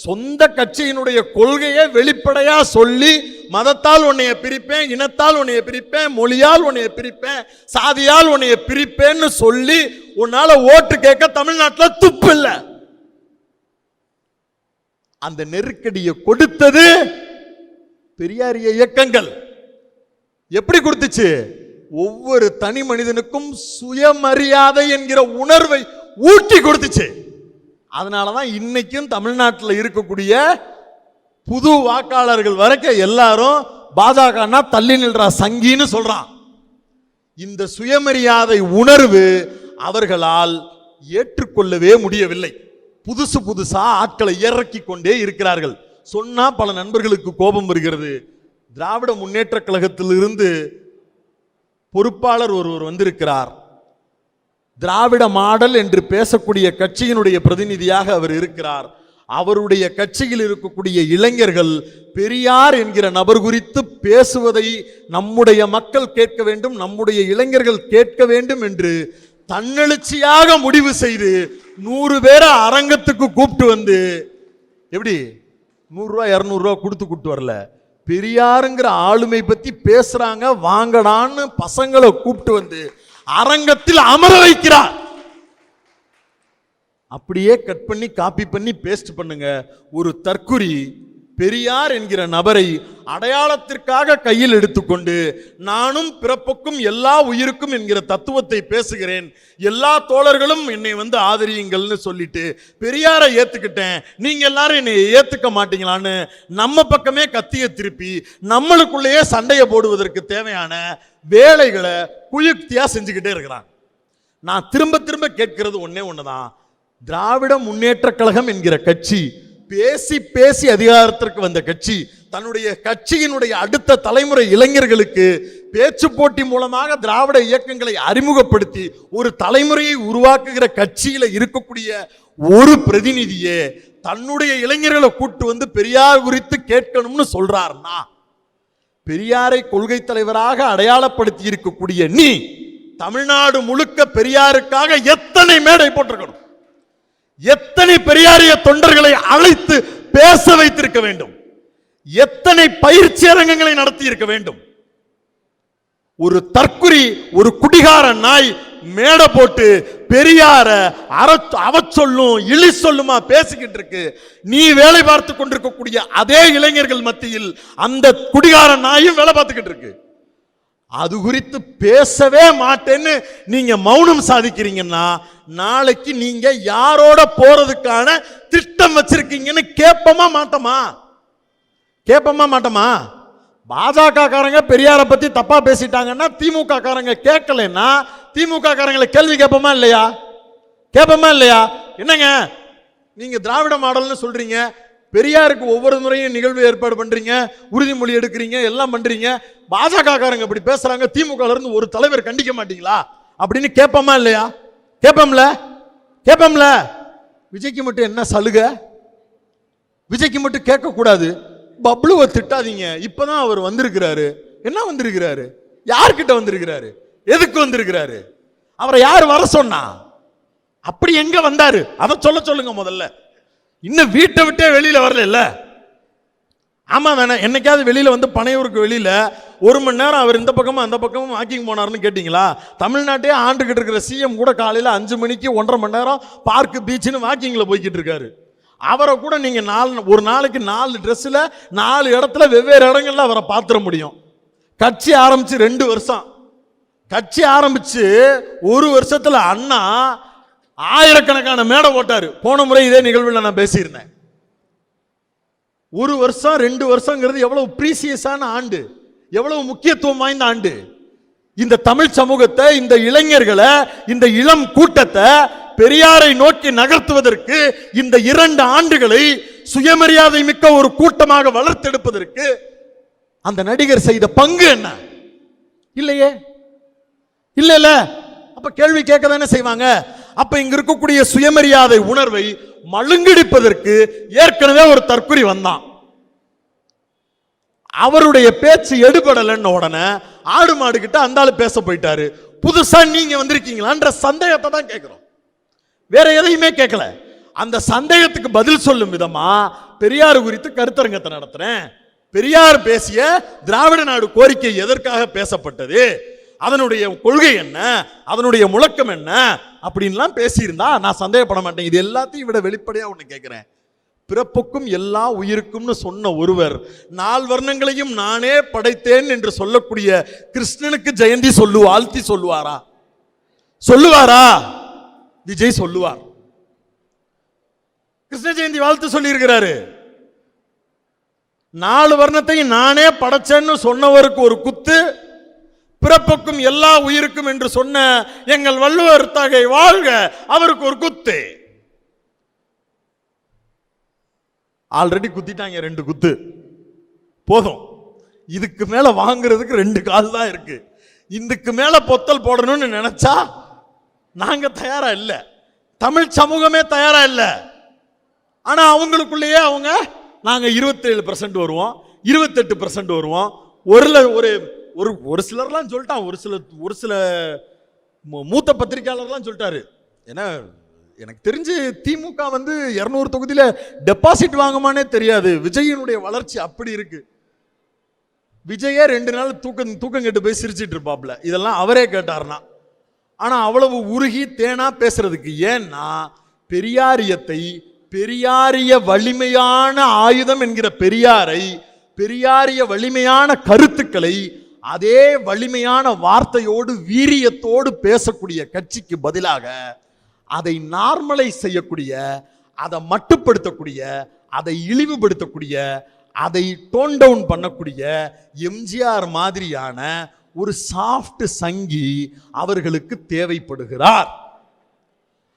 சொந்த கட்சியினுடைய கொள்கையை வெளிப்படையா சொல்லி, மதத்தால் உன்னைய பிரிப்பேன், இனத்தால் உன்னைய பிரிப்பேன், மொழியால் உன்னைய பிரிப்பேன், சாதியால் உன்னைய பிரிப்பேன்னு சொல்லி உன்னால ஓட்டு கேட்க தமிழ்நாட்டில் துப்பு இல்ல. அந்த நெருக்கடியை கொடுத்தது பெரியாரிய இயக்கங்கள். எப்படி கொடுத்துச்சு? ஒவ்வொரு தனி மனிதனுக்கும் சுயமரியாதை என்கிற உணர்வை ஊட்டி கொடுத்துச்சு. அதனாலதான் இன்னைக்கும் தமிழ்நாட்டில் இருக்கக்கூடிய புது வாக்காளர்கள் வரைக்கும் எல்லாரும் பாஜக தள்ளி நில்றா சங்கின்னு சொல்றான். இந்த சுயமரியாதை உணர்வு அவர்களால் ஏற்றுக்கொள்ளவே முடியவில்லை. புதுசு புதுசா ஆட்களை இறக்கி கொண்டே இருக்கிறார்கள். சொன்னா பல நண்பர்களுக்கு கோபம் வருகிறது. திராவிட முன்னேற்ற கழகத்திலிருந்து பொறுப்பாளர் ஒருவர் வந்திருக்கிறார். திராவிட மாடல் என்று பேசக்கூடிய கட்சியினுடைய பிரதிநிதியாக அவர் இருக்கிறார். அவருடைய கட்சியில் இருக்கக்கூடிய இளைஞர்கள் பெரியார் என்கிற நபர் குறித்து பேசுவதை நம்முடைய மக்கள் கேட்க வேண்டும், நம்முடைய இளைஞர்கள் கேட்க வேண்டும் என்று தன்னெழுச்சியாக முடிவு செய்து 100 பேரை அரங்கத்துக்கு கூப்பிட்டு வந்து, எப்படி 100 ரூபா 200 ரூபா கொடுத்து கூப்பிட்டு வரல, பெரியாருங்கிற ஆளுமை பத்தி பேசுறாங்க வாங்கடான்னு பசங்களை கூப்பிட்டு வந்து அரங்கத்தில் அமர வைக்கிறார். அப்படியே கட் பண்ணி காப்பி பண்ணி பேஸ்ட் பண்ணுங்க. ஒரு தற்குறி பெரியார் என்கிற நபரை அடையாளத்திற்காக கையில் எடுத்துக்கொண்டு, நானும் பிறப்புக்கும் எல்லா உயிருக்கும் என்கிற தத்துவத்தை பேசுகிறேன், எல்லா தோழர்களும் என்னை ஆதரியுங்கள்னு சொல்லிட்டு பெரியாரை ஏத்துக்கிட்டேன், நீங்க எல்லாரும் என்னை ஏத்துக்க மாட்டீங்களான்னு நம்ம பக்கமே கத்திய திருப்பி நம்மளுக்குள்ளேயே சண்டையை போடுவதற்கு தேவையான வேலைகளை குயுக்தியா செஞ்சுக்கிட்டே இருக்கிறான். நான் திரும்ப திரும்ப கேட்கிறது ஒண்ணுதான், திராவிட முன்னேற்ற கழகம் என்கிற கட்சி பேசி பேசி அதிகாரத்திற்கு வந்த கட்சி, தன்னுடைய கட்சியினுடைய அடுத்த தலைமுறை இளைஞர்களுக்கு பேச்சு போட்டி மூலமாக திராவிட இயக்கங்களை அறிமுகப்படுத்தி ஒரு தலைமுறையை உருவாக்குகிற கட்சியில இருக்கக்கூடிய ஒரு பிரதிநிதியே தன்னுடைய இளைஞர்களை கூட்டு பெரியார் குறித்து கேட்கணும்னு சொல்றாருன்னா, பெரியாரை கொள்கை தலைவராக அடையாளப்படுத்தி இருக்கக்கூடிய நீ தமிழ்நாடு முழுக்க பெரியாருக்காக எத்தனை மேடை போட்டிருக்கணும், எத்தனை பெரியாரிய தொண்டர்களை அழைத்து பேச வைத்திருக்க வேண்டும், எத்தனை பயிற்சி அரங்கங்களை நடத்தி இருக்க வேண்டும். ஒரு தற்குறி, ஒரு குடிகார நாய் மேடை போட்டு பெரியார அவ சொல்லும் இழி சொல்லுமா பேசிக்கிட்டு இருக்கு. நீ வேலை பார்த்து கொண்டிருக்கக்கூடிய அதே இளைஞர்கள் மத்தியில் அந்த குடிகார நாயும் வேலை பார்த்துக்கிட்டு இருக்கு. அது குறித்து பேசவே மாட்டேன்னு நீங்க மௌனம் சாதிக்கிறீங்கன்னா, நாளைக்கு நீங்க யாரோட போறதுக்கான திட்டம் வச்சிருக்கீங்கன்னு கேட்பமா மாட்டோமா? கேட்பமா மாட்டோமா? பாஜக காரங்க பெரியாரை பத்தி தப்பா பேசிட்டாங்கன்னா திமுக காரங்க கேட்கலன்னா திமுக காரங்களை கேள்வி கேட்போமா இல்லையா? கேட்போமா இல்லையா? என்னங்க நீங்க திராவிட மாடல்னு சொல்றீங்க, பெரியாருக்கு ஒவ்வொரு முறையும் நிகழ்வு ஏற்பாடு பண்றீங்க, உறுதிமொழி எடுக்கிறீங்க, எல்லாம் பண்றீங்க, பாஜக காரங்க இப்படி பேசுறாங்க, திமுக இருந்து ஒரு தலைவர் கண்டிக்க மாட்டீங்களா அப்படின்னு கேட்போமா இல்லையா? கேட்போம்ல, கேட்போம்ல. விஜய்க்கு மட்டும் என்ன சலுகை? விஜய்க்கு மட்டும் கேட்க கூடாது. பப்ளுவை திட்டாதீங்க, இப்பதான் அவர் வந்திருக்கிறாரு. என்ன வந்திருக்கிறாரு? யார்கிட்ட வந்திருக்கிறாரு? எதுக்கு வந்திருக்கிறாரு? அவரை யார் வர சொன்னா? அப்படி எங்க வந்தாரு அதை சொல்லுங்க முதல்ல. இன்னும் வீட்டை விட்டே வெளியில வரல. ஆமா தானே? என்னைக்காவது வெளியில வந்து பனையூருக்கு வெளியில 1 மணி நேரம் அவர் இந்த பக்கமும் அந்த பக்கமும் வாக்கிங் போனார்னு கேட்டீங்களா? தமிழ்நாட்டே ஆண்டுகிட்டு இருக்கிற சிஎம் கூட காலையில 5 மணிக்கு 1.5 மணி நேரம் பார்க்கு பீச்சுன்னு வாக்கிங்ல போய்கிட்டு இருக்காரு. அவரை கூட நீங்க ஒரு நாளைக்கு 4 ட்ரெஸ்ல 4 இடத்துல வெவ்வேறு இடங்கள்ல அவரை பார்த்துட முடியும். கட்சி ஆரம்பிச்சு 2 வருஷம், கட்சி ஆரம்பிச்சு 1 வருஷத்துல அண்ணா ஆயிரக்கணக்கான மேடை போட்டாரு. போன முறை இதே நிகழ்வில் நான் பேசியிருந்தேன். 1 வருஷம் 2 வருஷங்கிறது எவ்வளவு பிரீசியஸான ஆண்டு, எவ்வளவு முக்கியத்துவம் வாய்ந்த ஆண்டு. இந்த தமிழ் சமூகத்தை, இந்த இளைஞர்களை, இந்த இளம் கூட்டத்தை பெரியாரை நோக்கி நகர்த்துவதற்கு இந்த 2 ஆண்டுகளை சுயமரியாதை மிக்க ஒரு கூட்டமாக வளர்த்தெடுப்பதற்கு அந்த நடிகர் செய்த பங்கு என்ன? இல்லையே, இல்ல. அப்ப கேள்வி கேட்க தானே செய்வாங்க. அப்ப இங்க இருக்கக்கூடிய சுயமரியாதை உணர்வை மழுங்கடிப்பதற்கு ஏற்கனவே ஒரு தற்குறி வந்தான். அவருடைய பேச்சு எடுபடலன்னு உடனே ஆடு மாடு கிட்ட அந்த ஆளு பேச போயிட்டாரு. புதுசா நீங்க வந்திருக்கீங்களான்ற சந்தேகத்தை தான் கேட்கிறோம், வேற எதையுமே கேட்கல. அந்த சந்தேகத்துக்கு பதில் சொல்லும் விதமா பெரியார் குறித்து கருத்தரங்கத்தை நடத்துறேன். பெரியார் பேசிய திராவிட நாடு கோரிக்கை எதற்காக பேசப்பட்டது, அதனுடைய கொள்கை என்ன, அதனுடைய முழக்கம் என்ன அப்படின்லாம் பேசியிருந்தா நான் சந்தேகப்பட மாட்டேன். இது எல்லாத்தையும் விட வெளிப்படையா ஒண்ணு கேட்கிறேன். பிறப்புக்கும் எல்லா உயிருக்கும்னு சொன்ன ஒருவர் 4 வர்ணங்களையும் நானே படைத்தேன் என்று சொல்லக்கூடிய கிருஷ்ணனுக்கு ஜெயந்தி வாழ்த்தி சொல்லுவாரா? சொல்லுவாரா? விஜய் சொல்லுவார். கிருஷ்ண ஜெயந்தி வாழ்த்து சொல்லி இருக்கிறாரு. 4 வர்ணத்தையும் நானே படைச்சேன்னு சொன்னவருக்கு ஒரு குத்து, பிறப்புக்கும் எல்லா உயிருக்கும் என்று சொன்ன எங்கள் வள்ளுவர் தகை வாழ்க அவருக்கு ஒரு குத்து. ஆல்ரெடி குத்திட்டாங்க 2 குத்து போதும். இதுக்கு மேல வாங்குறதுக்கு 2 கால் தான் இருக்கு. இதுக்கு மேல பொத்தல் போடணும்னு நினைச்சா நாங்க தயாரா இல்ல, தமிழ் சமூகமே தயாரா இல்ல. ஆனா அவங்களுக்குள்ளேயே அவங்க நாங்க 27% வருவோம், 28% வருவோம். ஒரு சிலர்லாம் சொல்லிட்டான், ஒரு சில மூத்த பத்திரிகையாளர்லாம் சொல்லிட்டாரு. ஏன்னா எனக்கு தெரிஞ்சு திமுக வந்து 200 தொகுதியில டெபாசிட் வாங்குமானே தெரியாது. விஜயனுடைய வளர்ச்சி அப்படி இருக்கு. விஜயே 2 நாள் தூக்கம் கெட்டு போய் சிரிச்சிட்டு இருப்பாப்ல, இதெல்லாம் அவரே கேட்டார்னா. ஆனா அவ்வளவு உருகி தேனா பேசுறதுக்கு ஏன்னா பெரியாரியத்தை, பெரியாரிய வலிமையான ஆயுதம் என்கிற பெரியாரை, பெரியாரிய வலிமையான கருத்துக்களை அதே வலிமையான வார்த்தையோடு வீரியத்தோடு பேசக்கூடிய கட்சிக்கு பதிலாக அதை நார்மலைஸ் செய்யக்கூடிய, அதை மட்டுப்படுத்தக்கூடிய, அதை இழிவுபடுத்தக்கூடிய, அதை டோன் டவுன் பண்ணக்கூடிய எம்ஜிஆர் மாதிரியான ஒரு சாஃப்ட் சங்கி அவர்களுக்கு தேவைப்படுகிறார்.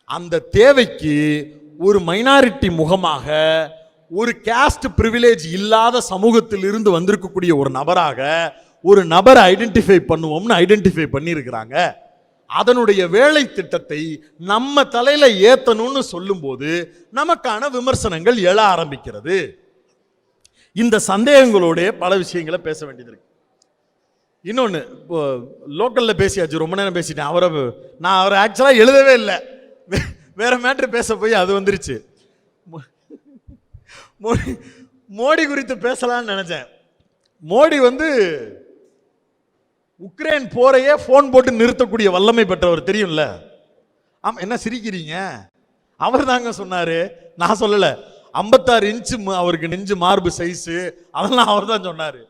அந்த தேவைக்கு ஒரு மைனாரிட்டி முகமாக, ஒரு காஸ்ட் பிரிவிலேஜ் இல்லாத சமூகத்தில் இருந்து வந்திருக்கக்கூடிய ஒரு நபராக ஒரு நபரை ஐடென்டிஃபை பண்ணுவோம்னு ஐடென்டிஃபை பண்ணியிருக்கிறாங்க. அதனுடைய வேலை திட்டத்தை நம்ம தலையில ஏத்தணும்னு சொல்லும் போது நமக்கான விமர்சனங்கள் எழ ஆரம்பிக்கிறது. இந்த சந்தேகங்களோட பல விஷயங்களை பேச வேண்டியது இருக்கு. இன்னொன்னு, லோக்கல்ல பேசியாச்சு, ரொம்ப நேரம் பேசிட்டேன். நான் அவரை ஆக்சுவலா எழுதவே இல்லை, வேற மேட்ரு பேச போய் அது வந்துருச்சு. மோடி குறித்து பேசலாம்னு நினைச்சேன். மோடி வந்து உக்ரைன் போரையே போன் போட்டு நிறுத்தக்கூடிய வல்லமை பெற்றவர், தெரியும்ல? ஆமா, என்ன சிரிக்கிறீங்க? அவர் தாங்க சொன்னாரு, நான் சொல்லல. 56 இன்ச்சு அவருக்கு நெஞ்சு மார்பு சைஸ், அதெல்லாம் அவர் தான் சொன்னாரு.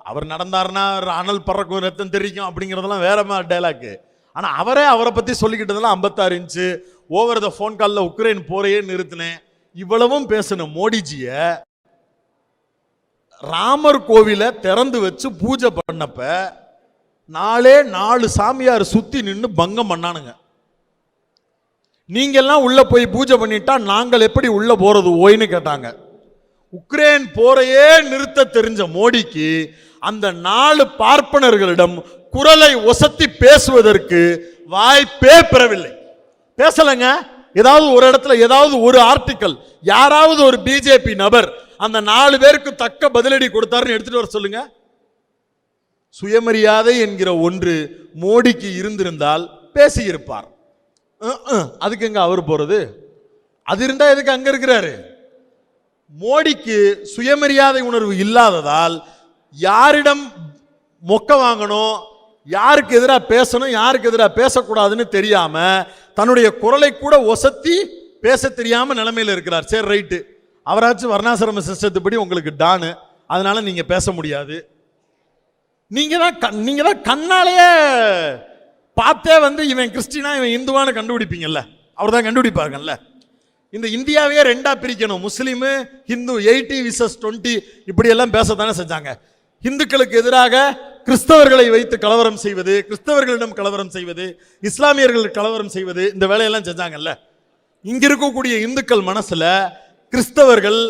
அவர் நடந்தாருன்னா அனல் பறக்கும் ரத்தம் தெரிக்கும் அப்படிங்கிறதெல்லாம் வேற மாதிரி டைலாக். ஆனா அவரை பத்தி சொல்லிக்கிட்டதெல்லாம் 56 இன்ச்சு ஓவர் த போன் கால்ல உக்ரைன் போரையே நிறுத்தினேன் இவ்வளவும் பேசின மோடிஜிய ராமர் கோவிலை திறந்து வச்சு பூஜை பண்ணப்ப 4 சாமியார் சுத்தி நின்று பங்கம் பண்ணானுங்க. நீங்க எல்லாம் உள்ள போய் பூஜை பண்ணிட்டா நாங்கள் எப்படி உள்ள போறது ஓய்னு கேட்டாங்க. உக்ரைன் போரையே நிறுத்த தெரிஞ்ச மோடிக்கு அந்த 4 பார்ப்பனர்களிடம் குரலை ஒசத்தி பேசுவதற்கு வாய்ப்பே பெறவில்லை. பேசலங்க. ஏதாவது ஒரு இடத்துல ஏதாவது ஒரு ஆர்டிக்கல், யாராவது ஒரு பிஜேபி நபர் அந்த 4 பேருக்கு தக்க பதிலடி கொடுத்தாருன்னு எடுத்துட்டு வர சொல்லுங்க. சுயமரியாதை என்கிற ஒன்று மோடிக்கு இருந்திருந்தால் பேசியிருப்பார். அதுக்கு எங்க அவர் போறது? அது இருந்தா எதுக்கு அங்க இருக்கிறாரு? மோடிக்கு சுயமரியாதை உணர்வு இல்லாததால் யாரிடம் மொக்க வாங்கணும், யாருக்கு எதிராக பேசணும், யாருக்கு எதிராக பேசக்கூடாதுன்னு தெரியாம தன்னுடைய குரலை கூட ஒசத்தி பேச தெரியாம நிலைமையில் இருக்கிறார். சரி ரைட்டு, அவராச்சும் வர்ணாசிரம சிஸ்டத்துப்படி உங்களுக்கு டானு, அதனால நீங்க பேச முடியாது. நீங்க தான் கண்ணாலேயே பார்த்தே இவன் கிறிஸ்டினா இவன் இந்துவான்னு கண்டுபிடிப்பீங்கல்ல. அவர் தான் கண்டுபிடிப்பாங்கல்ல. இந்த இந்தியாவையே ரெண்டா பிரிக்கணும், முஸ்லீமு ஹிந்து, 80-20 இப்படி எல்லாம் பேசத்தானே செஞ்சாங்க. இந்துக்களுக்கு எதிராக கிறிஸ்தவர்களை வைத்து கலவரம் செய்வது, கிறிஸ்தவர்களிடம் கலவரம் செய்வது, இஸ்லாமியர்கள் கலவரம் செய்வது, இந்த வேலையெல்லாம் செஞ்சாங்கல்ல. இங்க இருக்கக்கூடிய இந்துக்கள் மனசுல கிறிஸ்தவர்கள்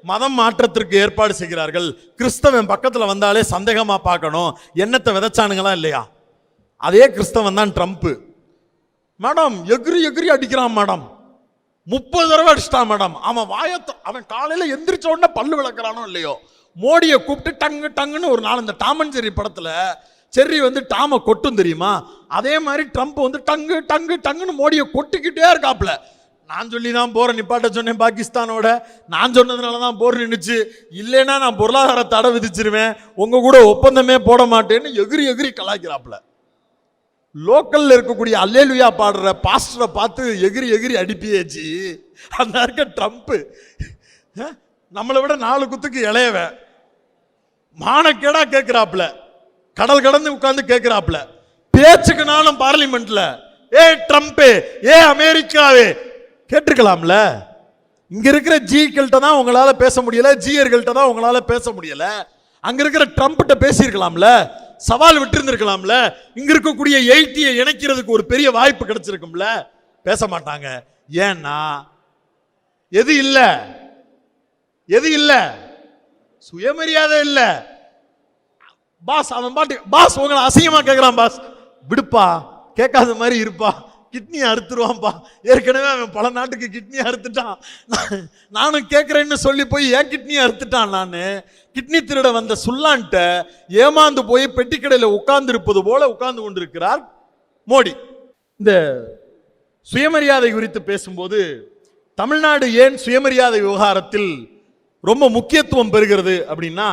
மதம் மாற்றத்திற்கு ஏற்பாடு செய்கிறார்கள், கிறிஸ்தவன் பக்கத்துல வந்தாலே சந்தேகமா பார்க்கணும், எண்ணத்தை விதைச்சானுங்களா இல்லையா? அதே கிறிஸ்தவன் தான் ட்ரம்ப். மேடம் எகிரி எகிரி அடிக்கிறான் மேடம், 30 தடவை அடிச்சிட்டான் மேடம். அவன் காலையில எந்திரிச்ச உடனே பல்லு விளக்குறானோ இல்லையோ, மோடியை கூப்பிட்டு டங்கு டங்குன்னு ஒரு நாள் இந்த டாம் அண்ட் ஜெர்ரி படத்துல செர்ரி டாம கொட்டும் தெரியுமா, அதே மாதிரி ட்ரம்ப் டங்கு டங்கு டங்குன்னு மோடியை கொட்டிக்கிட்டே இருக்காப்ல. நான் சொல்லி தான் போற நிப்பாட்ட சொன்னேன் பாகிஸ்தானோட, நான் சொன்னதுனால தான் போர் நின்றுச்சு, இல்லைன்னா நான் பொருளாதார தடை விதிச்சிருவேன், உங்க கூட ஒப்பந்தமே போட மாட்டேன்னு எகிரி எகிரி கலாய்க்கிறாப்ல. லோக்கல்ல இருக்கக்கூடிய அல்லேலுயா பாடுற பாஸ்டரை பார்த்து எகிரி எகிரி அடிப்பியாச்சு. அந்த இருக்க ட்ரம்ப் நம்மளை விட 4 குத்துக்கு இளையவன், மானக்கேடா கேட்கிறாப்ல, கடல் கடந்து உட்கார்ந்து கேட்கிறாப்ல. பேச்சுக்கு நானும் பார்லிமெண்ட்ல ஏ ட்ரம்ப், ஏ அமெரிக்காவே கேட்டிருக்கலாம்ல. இங்க இருக்கிற ஜிகள்கிட்ட தான் உங்களால பேச முடியல, ஜியர்கள்ட்ட தான் உங்களால பேச முடியல. அங்க இருக்கிற ட்ரம்ப்கிட்ட பேசியிருக்கலாம்ல, சவால் விட்டு இருந்திருக்கலாம்ல. இங்க இருக்கக்கூடிய 80 இணைக்கிறதுக்கு ஒரு பெரிய வாய்ப்பு கிடைச்சிருக்கும்ல. பேச மாட்டாங்க. ஏன்னா எது இல்ல, எது இல்ல, சுயமரியாதை இல்ல. பாஸ் அவன் பாட்டு பாஸ் உங்களை அசிங்கமா கேட்கிறான், பாஸ் விடுப்பா, கேட்காத மாதிரி இருப்பா, கிட்னி அறுத்துருவான்பா. ஏற்கனவே அவன் பல நாட்டுக்கு கிட்னி அறுத்துட்டான், நானும் கேட்கிறேன்னு சொல்லி போய் ஏன் கிட்னி அறுத்துட்டான். நான் கிட்னி திருட வந்த சுல்லான்ட்ட ஏமாந்து போய் பெட்டிக்கடையில் உட்கார்ந்து இருப்பது போல உட்கார்ந்து கொண்டிருக்கிறார் மோடி. இந்த சுயமரியாதை குறித்து பேசும்போது தமிழ்நாடு ஏன் சுயமரியாதை விவகாரத்தில் ரொம்ப முக்கியத்துவம் பெறுகிறது அப்படின்னா,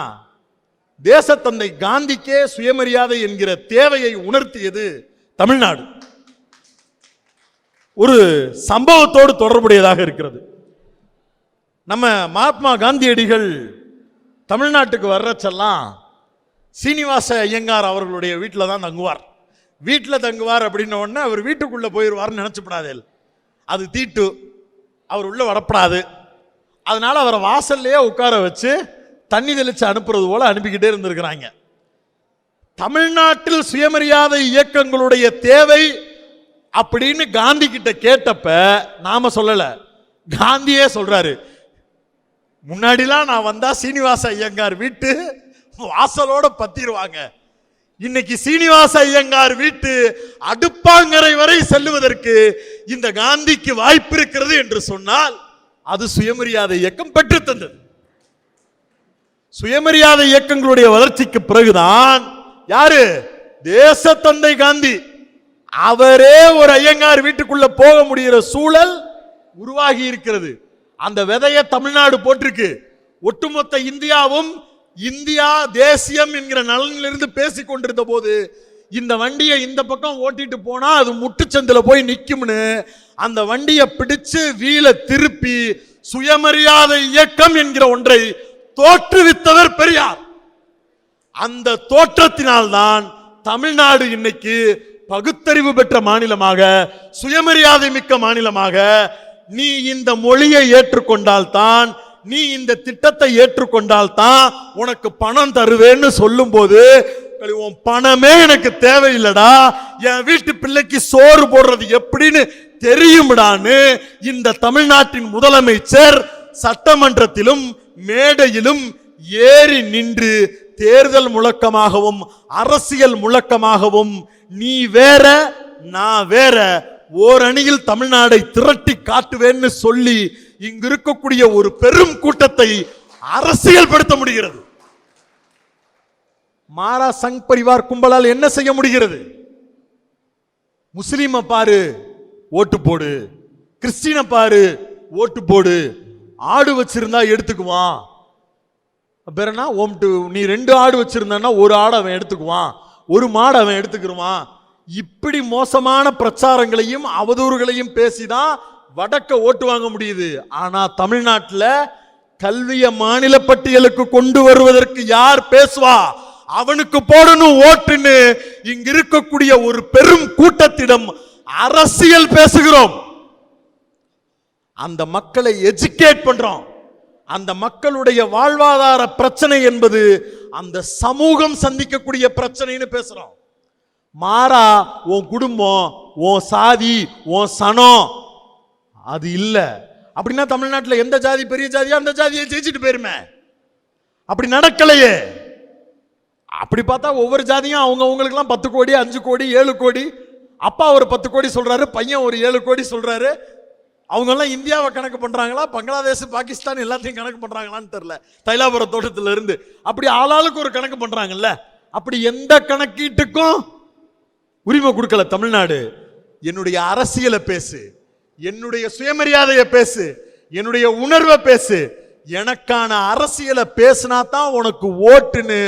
தேசத்தந்தை காந்திக்கே சுயமரியாதை என்கிற தேவையை உணர்த்தியது தமிழ்நாடு. ஒரு சம்பவத்தோடு தொடர்புடையதாக இருக்கிறது. நம்ம மகாத்மா காந்தியடிகள் தமிழ்நாட்டுக்கு வர்றச்செல்லாம் சீனிவாச ஐயங்கார் அவர்களுடைய வீட்டில் தான் தங்குவார். வீட்டில் தங்குவார் அப்படின்ன உடனே அவர் வீட்டுக்குள்ள போயிடுவார்னு நினைச்சுப்படாதே, அது தீட்டு, அவர் உள்ள வரப்படாது. அதனால அவரை வாசல்லையே உட்கார வச்சு தண்ணி தெளிச்சு அனுப்புறது போல அனுப்பிக்கிட்டே இருந்திருக்கிறாங்க. தமிழ்நாட்டில் சுயமரியாதை இயக்கங்களுடைய தேவை அப்படின்னு காந்தி கிட்ட கேட்டப்ப நாம சொல்லல, காந்தியே சொல்றாரு, முன்னாடிலாம் நான் வந்தா சீனிவாச ஐயங்கார் வீட்டு வாசலோட பத்திடுவாங்க, இன்னைக்கு சீனிவாச ஐயங்கார் வீட்டு அடுப்பாங்கரை வரை செல்லுவதற்கு இந்த காந்திக்கு வாய்ப்பு இருக்கிறது என்று சொன்னால் அது சுயமரியாதை இயக்கம் பெற்று தந்தது. சுயமரியாதை இயக்கங்களுடைய வளர்ச்சிக்கு பிறகுதான் யாரு, தேசத்தந்தை காந்தி அவரே ஒரு ஐயங்கார் வீட்டுக்குள்ள போக முடிகிற சூழல் உருவாகி இருக்கிறது. அந்த விதையை தமிழ்நாடு போட்டிருக்கு. ஒட்டுமொத்த இந்தியாவும் இந்தியா தேசியம் என்கிற நலனிலிருந்து பேசிக் கொண்டிருந்த போது இந்த வண்டியை இந்த பக்கம் ஓட்டிட்டு போனா அது முட்டுச்சந்தில போய் நிக்கும்னு அந்த வண்டியை பிடிச்சு வீல திருப்பி சுயமரியாதை இயக்கம் என்கிற ஒன்றை தோற்றுவித்தவர் பெரியார். அந்த தோற்றத்தினால்தான் தமிழ்நாடு இன்னைக்கு பகுத்தறிவு பெற்ற மாநிலமாக, சுயமரியாதை மிக்க மாநிலமாக, நீ இந்த மொழியை ஏற்றுக்கொண்டால் தான், நீ இந்த திட்டத்தை ஏற்றுக்கொண்டால் தான் உனக்கு பணம் தருவேன்னு சொல்லும் போது, உன் பணமே எனக்கு தேவையில்லடா, என் வீட்டு பிள்ளைக்கு சோறு போடுறது எப்படின்னு தெரியும்டான்னு இந்த தமிழ்நாட்டின் முதலமைச்சர் சட்டமன்றத்திலும் மேடையிலும் ஏறி நின்று தேர்தல் முழக்கமாகவும் அரசியல் முழக்கமாகவும் நீ வேற நான் வேற ஓரணியில் தமிழ்நாடை திரட்டி காட்டுவேன்னு சொல்லி இங்கு இருக்கக்கூடிய ஒரு பெரும் கூட்டத்தை அரசியல் படுத்த முடிகிறது. மாறா சங் பரிவார் கும்பலால் என்ன செய்ய முடிகிறது? முஸ்லீமை பாரு ஓட்டு போடு, கிறிஸ்டினை பாரு ஓட்டு போடு, ஆடு வச்சிருந்தா எடுத்துக்குவான், பேரனா ஓம்ட்டு நீ 2 ஆடு வச்சிருந்தான்னா 1 ஆடு அவன் எடுத்துக்குவான், 1 மாடு அவன் எடுத்துக்கிடுவான். இப்படி மோசமான பிரச்சாரங்களையும் அவதூறுகளையும் பேசிதான் வடக்க ஓட்டு வாங்க முடியுது. ஆனா தமிழ்நாட்டில் கல்விய மாநில பட்டியலுக்கு கொண்டு வருவதற்கு யார் பேசுவா? அவனுக்கு போடணும் ஓட்டுன்னு இங்க இருக்கக்கூடிய ஒரு பெரும் கூட்டத்திடம் அரசியல் பேசுகிறோம். அந்த மக்களை எஜுகேட் பண்றோம். அந்த மக்களுடைய வாழ்வாதார பிரச்சனை என்பது அந்த சமூகம் சந்திக்கக்கூடிய பிரச்சனைன்னு பேசுறோம். மாறா உன் குடும்பம், உன் சாதி, உன் சனம் அது இல்ல அப்படின்னா தமிழ்நாட்டில் எந்த ஜாதி பெரிய ஜாதியா அந்த ஜாதியை ஜெயிச்சுட்டு போயிருமே. அப்படி நடக்கலையே. அப்படி பார்த்தா ஒவ்வொரு ஜாதியும் அவங்களுக்கெல்லாம் 10 கோடி 5 கோடி 7 கோடி, அப்பா ஒரு 10 கோடி சொல்றாரு, பையன் ஒரு 7 கோடி சொல்றாரு. அவங்க எல்லாம் இந்தியாவை கணக்கு பண்றாங்களா, பங்களாதேஷ் பாகிஸ்தான் எல்லாத்தையும் கணக்கு பண்றாங்களான்னு தெரியல. தைலாபுர தோட்டத்துல இருந்து அப்படி ஆளாளுக்கு ஒரு கணக்கு பண்றாங்கல்ல. அப்படி எந்த கணக்கீட்டுக்கும் உரிமை கொடுக்கல தமிழ்நாடு. என்னுடைய அரசியலை பேசு, என்னுடைய சுயமரியாதையை பேசு, என்னுடைய உணர்வை பேசு, எனக்கான அரசியலை பேசினா தான் உனக்கு ஓட்டுன்னு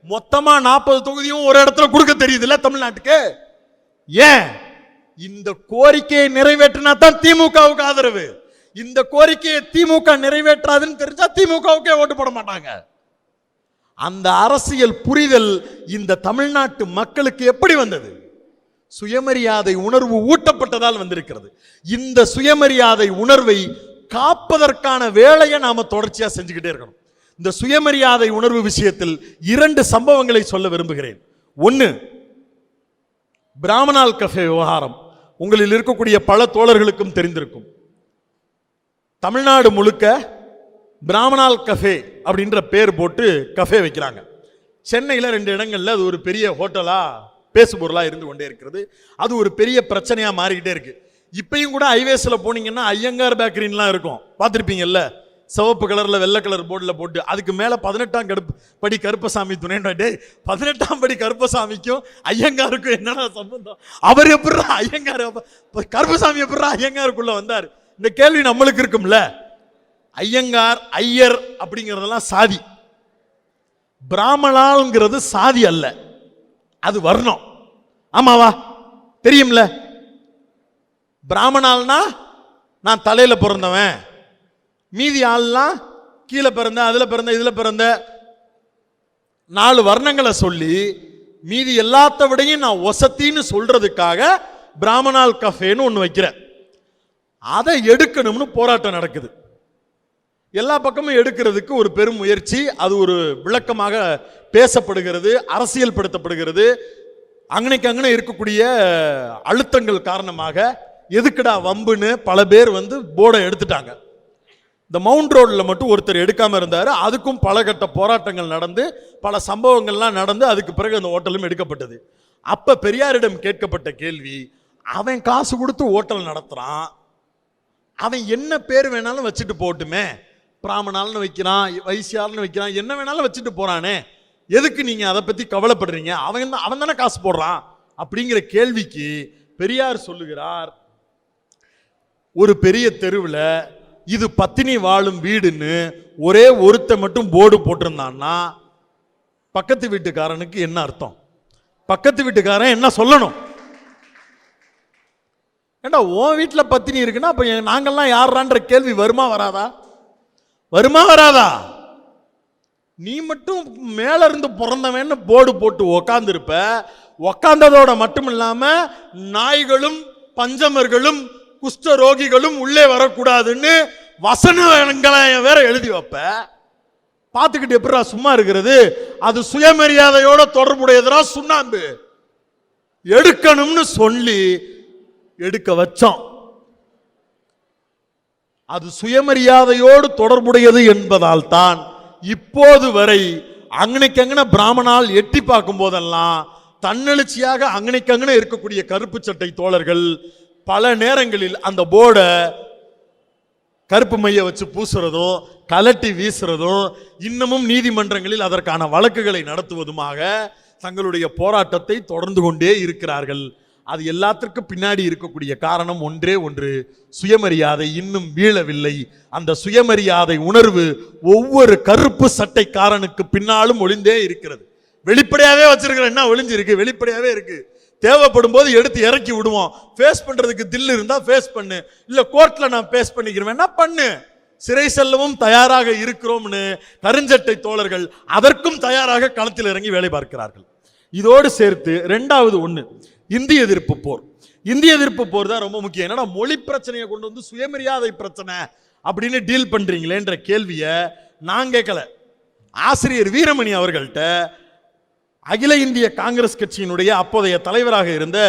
மொத்தமா 40 தொகுதியும் ஒரு இடத்துல கொடுக்க தெரியுதுல்ல தமிழ்நாட்டுக்கு. ஏன்? இந்த கோரிக்கையை நிறைவேற்றினா தான் திமுகவுக்கு ஆதரவு. இந்த கோரிக்கையை திமுக நிறைவேற்றாதுன்னு தெரிஞ்சா திமுகவுக்கே ஓட்டு போட மாட்டாங்க. அந்த அரசியல் புரிதல் இந்த தமிழ்நாட்டு மக்களுக்கு எப்படி வந்தது? சுயமரியாதை உணர்வு ஊட்டப்பட்டதால் வந்திருக்கிறது. இந்த சுயமரியாதை உணர்வை காப்பதற்கான வேலையை நாம தொடர்ச்சியா செஞ்சுக்கிட்டே இருக்கணும். இந்த சுயமரியாதை உணர்வு விஷயத்தில் 2 சம்பவங்களை சொல்ல விரும்புகிறேன். 1, பிராமணால் கஃபே விவகாரம் உங்களில் இருக்கக்கூடிய பல தோழர்களுக்கும் தெரிந்திருக்கும். தமிழ்நாடு முழுக்க பிராமணால் கஃபே அப்படின்ற பேர் போட்டு கஃபே வைக்கிறாங்க. சென்னையில் 2 இடங்கள்ல அது ஒரு பெரிய ஹோட்டலா பேசுபொருளா இருந்து கொண்டே இருக்கிறது. அது ஒரு பெரிய பிரச்சனையா மாறிக்கிட்டே இருக்கு. இப்பயும் கூட ஹைவேஸ்ல போனீங்கன்னா ஐயங்கார் பேக்கரின்லாம் இருக்கும், பார்த்துருப்பீங்கல்ல. சிவப்பு கலர்ல வெள்ளை கலர் போர்டில் போட்டு அதுக்கு மேல 18ஆம் படி கருப்பசாமி துணை. 18ஆம் படி கருப்பசாமிக்கும் ஐயங்காருக்கும் என்னடா சம்பந்தம்? அவர் எப்படா ஐயங்கார், கருப்பசாமி எப்படா ஐயங்காருக்குள்ள வந்தார்? இந்த கேள்வி நம்மளுக்கு இருக்கும்ல. ஐயங்கார் ஐயர் அப்படிங்கிறதெல்லாம் சாதி. பிராமணாங்கிறது சாதி அல்ல, அது வர்ணம். ஆமாவா? தெரியும்ல. பிராமணால்னா நான் தலையில பிறந்தவன், மீதி ஆள்லாம் கீழே பிறந்த, அதுல பிறந்த, இதுல பிறந்த 4 வர்ணங்களை சொல்லி மீதி எல்லாத்த விடையும் நான் ஒசத்தின்னு சொல்றதுக்காக பிராமணால் கஃபேன்னு ஒன்று வைக்கிறேன். அதை எடுக்கணும்னு போராட்டம் நடக்குது. எல்லா பக்கமும் எடுக்கிறதுக்கு ஒரு பெரும் முயற்சி, அது ஒரு விளக்கமாக பேசப்படுகிறது, அரசியல் படுத்தப்படுகிறது. அங்கனைக்கு அங்கனை இருக்கக்கூடிய அழுத்தங்கள் காரணமாக எதுக்குடா வம்புன்னு பல பேர் போர்டை எடுத்துட்டாங்க. இந்த மவுண்ட் ரோடில் மட்டும் ஒருத்தர் எடுக்காம இருந்தார். அதுக்கும் பல கட்ட போராட்டங்கள் நடந்து பல சம்பவங்கள்லாம் நடந்து அதுக்கு பிறகு அந்த ஹோட்டலும் எடுக்கப்பட்டது. அப்ப பெரியாரிடம் கேட்கப்பட்ட கேள்வி, அவன் காசு கொடுத்து ஹோட்டல் நடத்துறான், அவன் என்ன பேர் வேணாலும் வச்சுட்டு போட்டுமே, பிராமணால்னு வைக்கிறான், வைசியால்னு வைக்கிறான், என்ன வேணாலும் வச்சுட்டு போறானே, எதுக்கு நீங்க அதை பத்தி கவலைப்படுறீங்க? அவன் தானே காசு போடுறான் அப்படிங்கிற கேள்விக்கு பெரியார் சொல்லுகிறார், ஒரு பெரிய தெருவில் இது பத்தினி வாழும் வீடுன்னு ஒரே ஒருத்த மட்டும் போர்டு போட்டிருந்தான்னா பக்கத்து வீட்டுக்காரனுக்கு என்ன அர்த்தம்? பக்கத்து வீட்டுக்காரன் என்ன சொல்லணும்? ஏண்டா உன் வீட்டில் பத்தினி இருக்குன்னா அப்ப நாங்கள்லாம் யாரான்ற கேள்வி வருமா வராதா? வருமா வராதா? நீ மட்டும் மேல இருந்து பிறந்தவன்னு போர்டு போட்டு உக்காந்துருப்ப. உக்காந்ததோட மட்டும் இல்லாம நாய்களும் பஞ்சமர்களும் குஷ்ட ரோகிகளும் உள்ளே வரக்கூடாதுன்னு வசனங்களை வேற எழுதி வைப்ப. பார்த்துக்கிட்டு எப்படா சும்மா இருக்கிறது? அது சுயமரியாதையோட தொடர்புடையதுரா. சுண்ணாம்பு எடுக்கணும்னு சொல்லி எடுக்க வச்சோம். அது சுயமரியாதையோடு தொடர்புடையது என்பதால் தான் இப்போது வரை அங்கனைக்கு அங்கன பிராமணால் எட்டி பார்க்கும் போதெல்லாம் தன்னெழுச்சியாக அங்கனைக்கு அங்கன இருக்கக்கூடிய கருப்பு சட்டை தோழர்கள் பல நேரங்களில் அந்த போர்டை கருப்பு மைய வச்சு பூசுறதும் கலட்டி வீசுறதும் இன்னமும் நீதிமன்றங்களில் அதற்கான வழக்குகளை நடத்துவதுமாக தங்களுடைய போராட்டத்தை தொடர்ந்து கொண்டே இருக்கிறார்கள். அது எல்லாத்திற்கும் பின்னாடி இருக்கக்கூடிய காரணம் ஒன்றே ஒன்று, சுயமரியாதை இன்னும் வீழவில்லை. அந்த சுயமரியாதை உணர்வு ஒவ்வொரு கருப்பு சட்டைக்காரனுக்கு பின்னாலும் ஒளிந்தே இருக்கிறது. வெளிப்படையாவே வச்சிருக்கிற என்ன ஒளிஞ்சிருக்கு, வெளிப்படையாவே இருக்கு. தேவைப்படும் போது எடுத்து இறக்கி விடுவோம். ஃபேஸ் பண்றதுக்கு தில் இருந்தா ஃபேஸ் பண்ணு, இல்ல கோர்ட்ல நான் ஃபேஸ் பண்ணிக்கிறேன் என்ன பண்ணு. சிறை செல்லவும் தயாராக இருக்கிறோம்னு கருஞ்சட்டை தோழர்கள் அதற்கும் தயாராக களத்தில் இறங்கி வேலை பார்க்கிறார்கள். இதோடு சேர்த்து ரெண்டாவது ஒண்ணு, இந்திய எதிர்ப்பு போர். இந்திய எதிர்ப்பு போர் தான் ரொம்ப முக்கியம். என்னன்னா மொழி பிரச்சனையை கொண்டு வந்து சுயமரியாதை பிரச்சனை அப்படின்னு டீல் பண்றீங்களேன்ற கேள்வியை நான் கேட்கல. ஆசிரியர் வீரமணி அவர்கள்ட்ட அகில இந்திய காங்கிரஸ் கட்சியினுடைய அப்போதைய தலைவராக இருந்த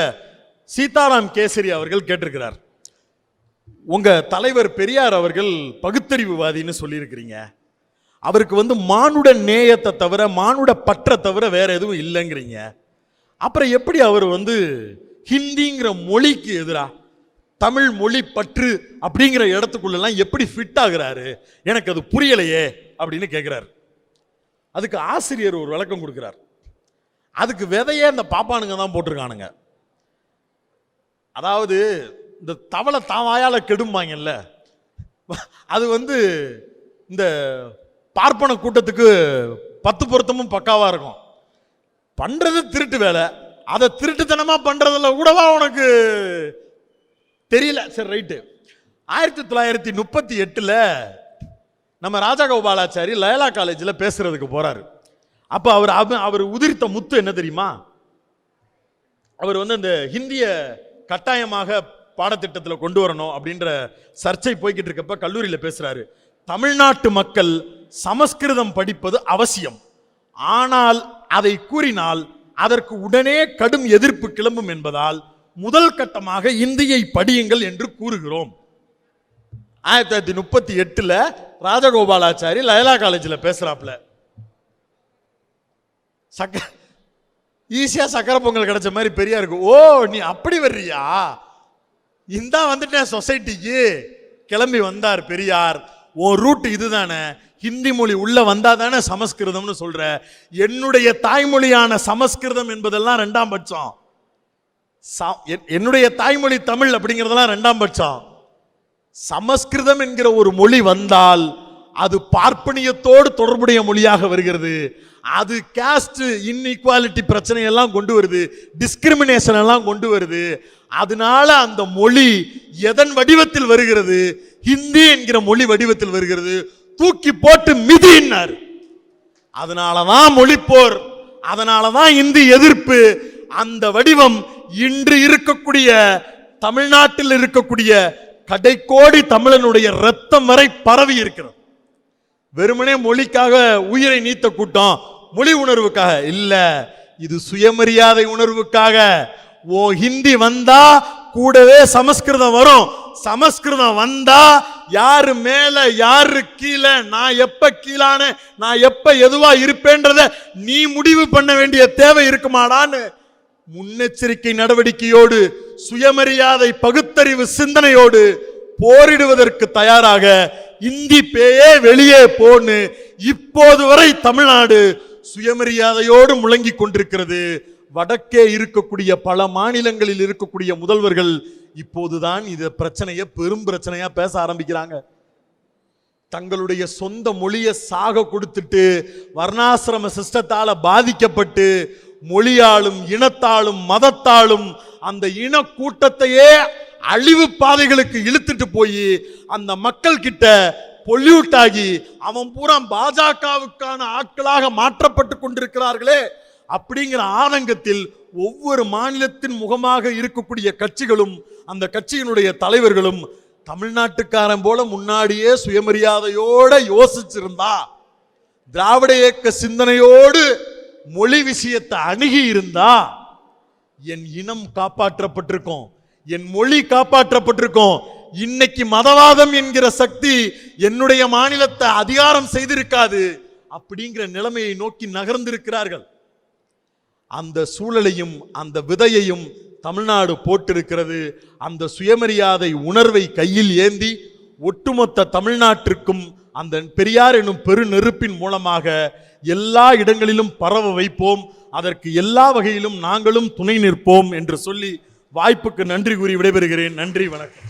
சீதாராம் கேசரி அவர்கள் கேட்டிருக்கிறார். உங்க தலைவர் பெரியார் அவர்கள் பகுத்தறிவுவாதின்னு சொல்லியிருக்கிறீங்க, அவருக்கு மானுட நேயத்தை தவிர மானுட பற்ற தவிர வேற எதுவும் இல்லைங்கிறீங்க. அப்புறம் எப்படி அவர் ஹிந்திங்கிற மொழிக்கு எதிராக தமிழ் மொழி பற்று அப்படிங்கிற இடத்துக்குள்ளெல்லாம் எப்படி ஃபிட் ஆகுறாரு, எனக்கு அது புரியலையே அப்படின்னு கேட்கிறார். அதுக்கு ஆசிரியர் ஒரு விளக்கம் கொடுக்கிறார். அதுக்கு விதையே அந்த பாப்பானுங்க தான் போட்டிருக்கானுங்க. அதாவது இந்த தவளை தாவாயால கெடும்பாங்கல்ல, அது இந்த பார்ப்பன கூட்டத்துக்கு 10 பொருத்தமும் பக்காவா இருக்கும். பண்றது திருட்டு வேலை, அதை திருட்டுத்தனமா பண்றதுல கூடவா உனக்கு தெரியல. சரி ரைட்டு. 1938 நம்ம ராஜகோபாலாச்சாரி லயலா காலேஜில் பேசுறதுக்கு போறாரு. அப்ப அவர் உதிர்த்த முத்து என்ன தெரியுமா? அவர் இந்த ஹிந்திய கட்டாயமாக பாடத்திட்டத்தில் கொண்டு வரணும் அப்படின்ற சர்ச்சை போய்கிட்டு இருக்கப்ப கல்லூரியில் பேசுறாரு. தமிழ்நாட்டு மக்கள் சமஸ்கிருதம் படிப்பது அவசியம், ஆனால் அதை கூறினால் அதற்கு உடனே கடும் எதிர்ப்பு கிளம்பும் என்பதால் முதல் கட்டமாக இந்தியை படியுங்கள் என்று கூறுகிறோம். 1938 ராஜகோபாலாச்சாரி லயலா காலேஜில் பேசுறாப்ல. ஈஸியா சக்கரை பொங்கல் கிடைச்ச மாதிரி பெரியா இருக்கு. ஓ நீ அப்படி வர்றியா, இந்தா வந்துட்டேன் சொசைட்டிக்கு கிளம்பி வந்தார் பெரியார். உன் ரூட் இதுதானே, ஹிந்தி மொழி உள்ள வந்தா தானே சமஸ்கிருதம்னு சொல்ற. என்னுடைய தாய்மொழியான சமஸ்கிருதம் என்பதெல்லாம் 2ஆம் பட்சம், என்னுடைய தாய்மொழி தமிழ் அப்படிங்கிறதெல்லாம் 2ஆம் பட்சம். சமஸ்கிருதம் என்கிற ஒரு மொழி வந்தால் அது பார்ப்பனியத்தோடு தொடர்புடைய மொழியாக வருகிறது. அது காஸ்ட் இன்இக்வாலிட்டி பிரச்சனை எல்லாம் கொண்டு வருது, டிஸ்கிரிமினேஷன் எல்லாம் கொண்டு வருது. அதனால அந்த மொழி எதன் வடிவத்தில் வருகிறது, ஹிந்தி என்கிற மொழி வடிவத்தில் வருகிறது. தூக்கி போட்டு மிதினார். அதனாலதான் மொழிப்போர், அதனாலதான் இந்தி எதிர்ப்பு. அந்த வடிவம் இன்று இருக்கக்கூடிய தமிழ்நாட்டில் இருக்கக்கூடிய கடைக்கோடி தமிழனுடைய ரத்தம் வரை பரவி இருக்கிறது. வெறுமனே மொழிக்காக உயிரை நீத்த கூட்டம், மொழி உணர்வுக்காக இல்ல, இது சுயமரியாதை உணர்வுக்காக. ஓ ஹிந்தி வந்தா கூடவே சமஸ்கிருதம் வரும், சமஸ்கிருதம் வந்தா யாரு மேல யாரு கீழே, நான் எப்ப கீழான நான் எப்ப எதுவா இருப்பேன்றத நீ முடிவு பண்ண வேண்டிய தேவை இருக்குமாடான்னு முன்னெச்சரிக்கை நடவடிக்கையோடு சுயமரியாதை பகுத்தறிவு சிந்தனையோடு போரிடுவதற்கு தயாராக இந்தி பேயே வெளியே போன்னு இப்போது வரை தமிழ்நாடு சுயமரியாதையோடு முழங்கிக் கொண்டிருக்கிறது. வடக்கே இருக்கக்கூடிய பல மாநிலங்களில் இருக்கக்கூடிய முதல்வர்கள் இப்போதுதான் இது பிரச்சனையை பெரும் பிரச்சனையா பேச ஆரம்பிக்கிறாங்க. தங்களுடைய சொந்த மொழியை சாக கொடுத்துட்டு வர்ணாசிரம சிஸ்டத்தால பாதிக்கப்பட்டு மொழியாலும் இனத்தாலும் மதத்தாலும் அந்த இன கூட்டத்தையே அழிவு பாதைகளுக்கு இழுத்துட்டு போய் அந்த மக்கள் கிட்ட பொல்யூட் ஆகி அவன் பூரா பாஜகவுக்கான ஆட்களாக மாற்றப்பட்டு கொண்டிருக்கிறார்களே அப்படிங்கிற ஆதங்கத்தில் ஒவ்வொரு மாநிலத்தின் முகமாக இருக்கக்கூடிய கட்சிகளும் அந்த கட்சியினுடைய தலைவர்களும் தமிழ்நாட்டுக்காரன் போல முன்னாடியே சுயமரியாதையோட யோசிச்சிருந்தா, திராவிட இயக்க சிந்தனையோடு மொழி விஷயத்தை அணுகி இருந்தா என் இனம் காப்பாற்றப்பட்டிருக்கும், என் மொழி காப்பாற்றப்பட்டிருக்கும். இன்னைக்கு மதவாதம் என்கிற சக்தி என்னுடைய மாநிலத்தை அதிகாரம் செய்திருக்காது அப்படிங்கிற நிலைமையை நோக்கி நகர்ந்திருக்கிறார்கள். அந்த சூழலையும் அந்த விதையையும் தமிழ்நாடு போட்டிருக்கிறது. அந்த சுயமரியாதை உணர்வை கையில் ஏந்தி ஒட்டுமொத்த தமிழ்நாட்டிற்கும் அந்த பெரியார் என்னும் பெரு நெருப்பின் மூலமாக எல்லா இடங்களிலும் பரவ வைப்போம். அதற்கு எல்லா வகையிலும் நாங்களும் துணை நிற்போம் என்று சொல்லி வாய்ப்புக்கு நன்றி கூறி விடைபெறுகிறேன். நன்றி, வணக்கம்.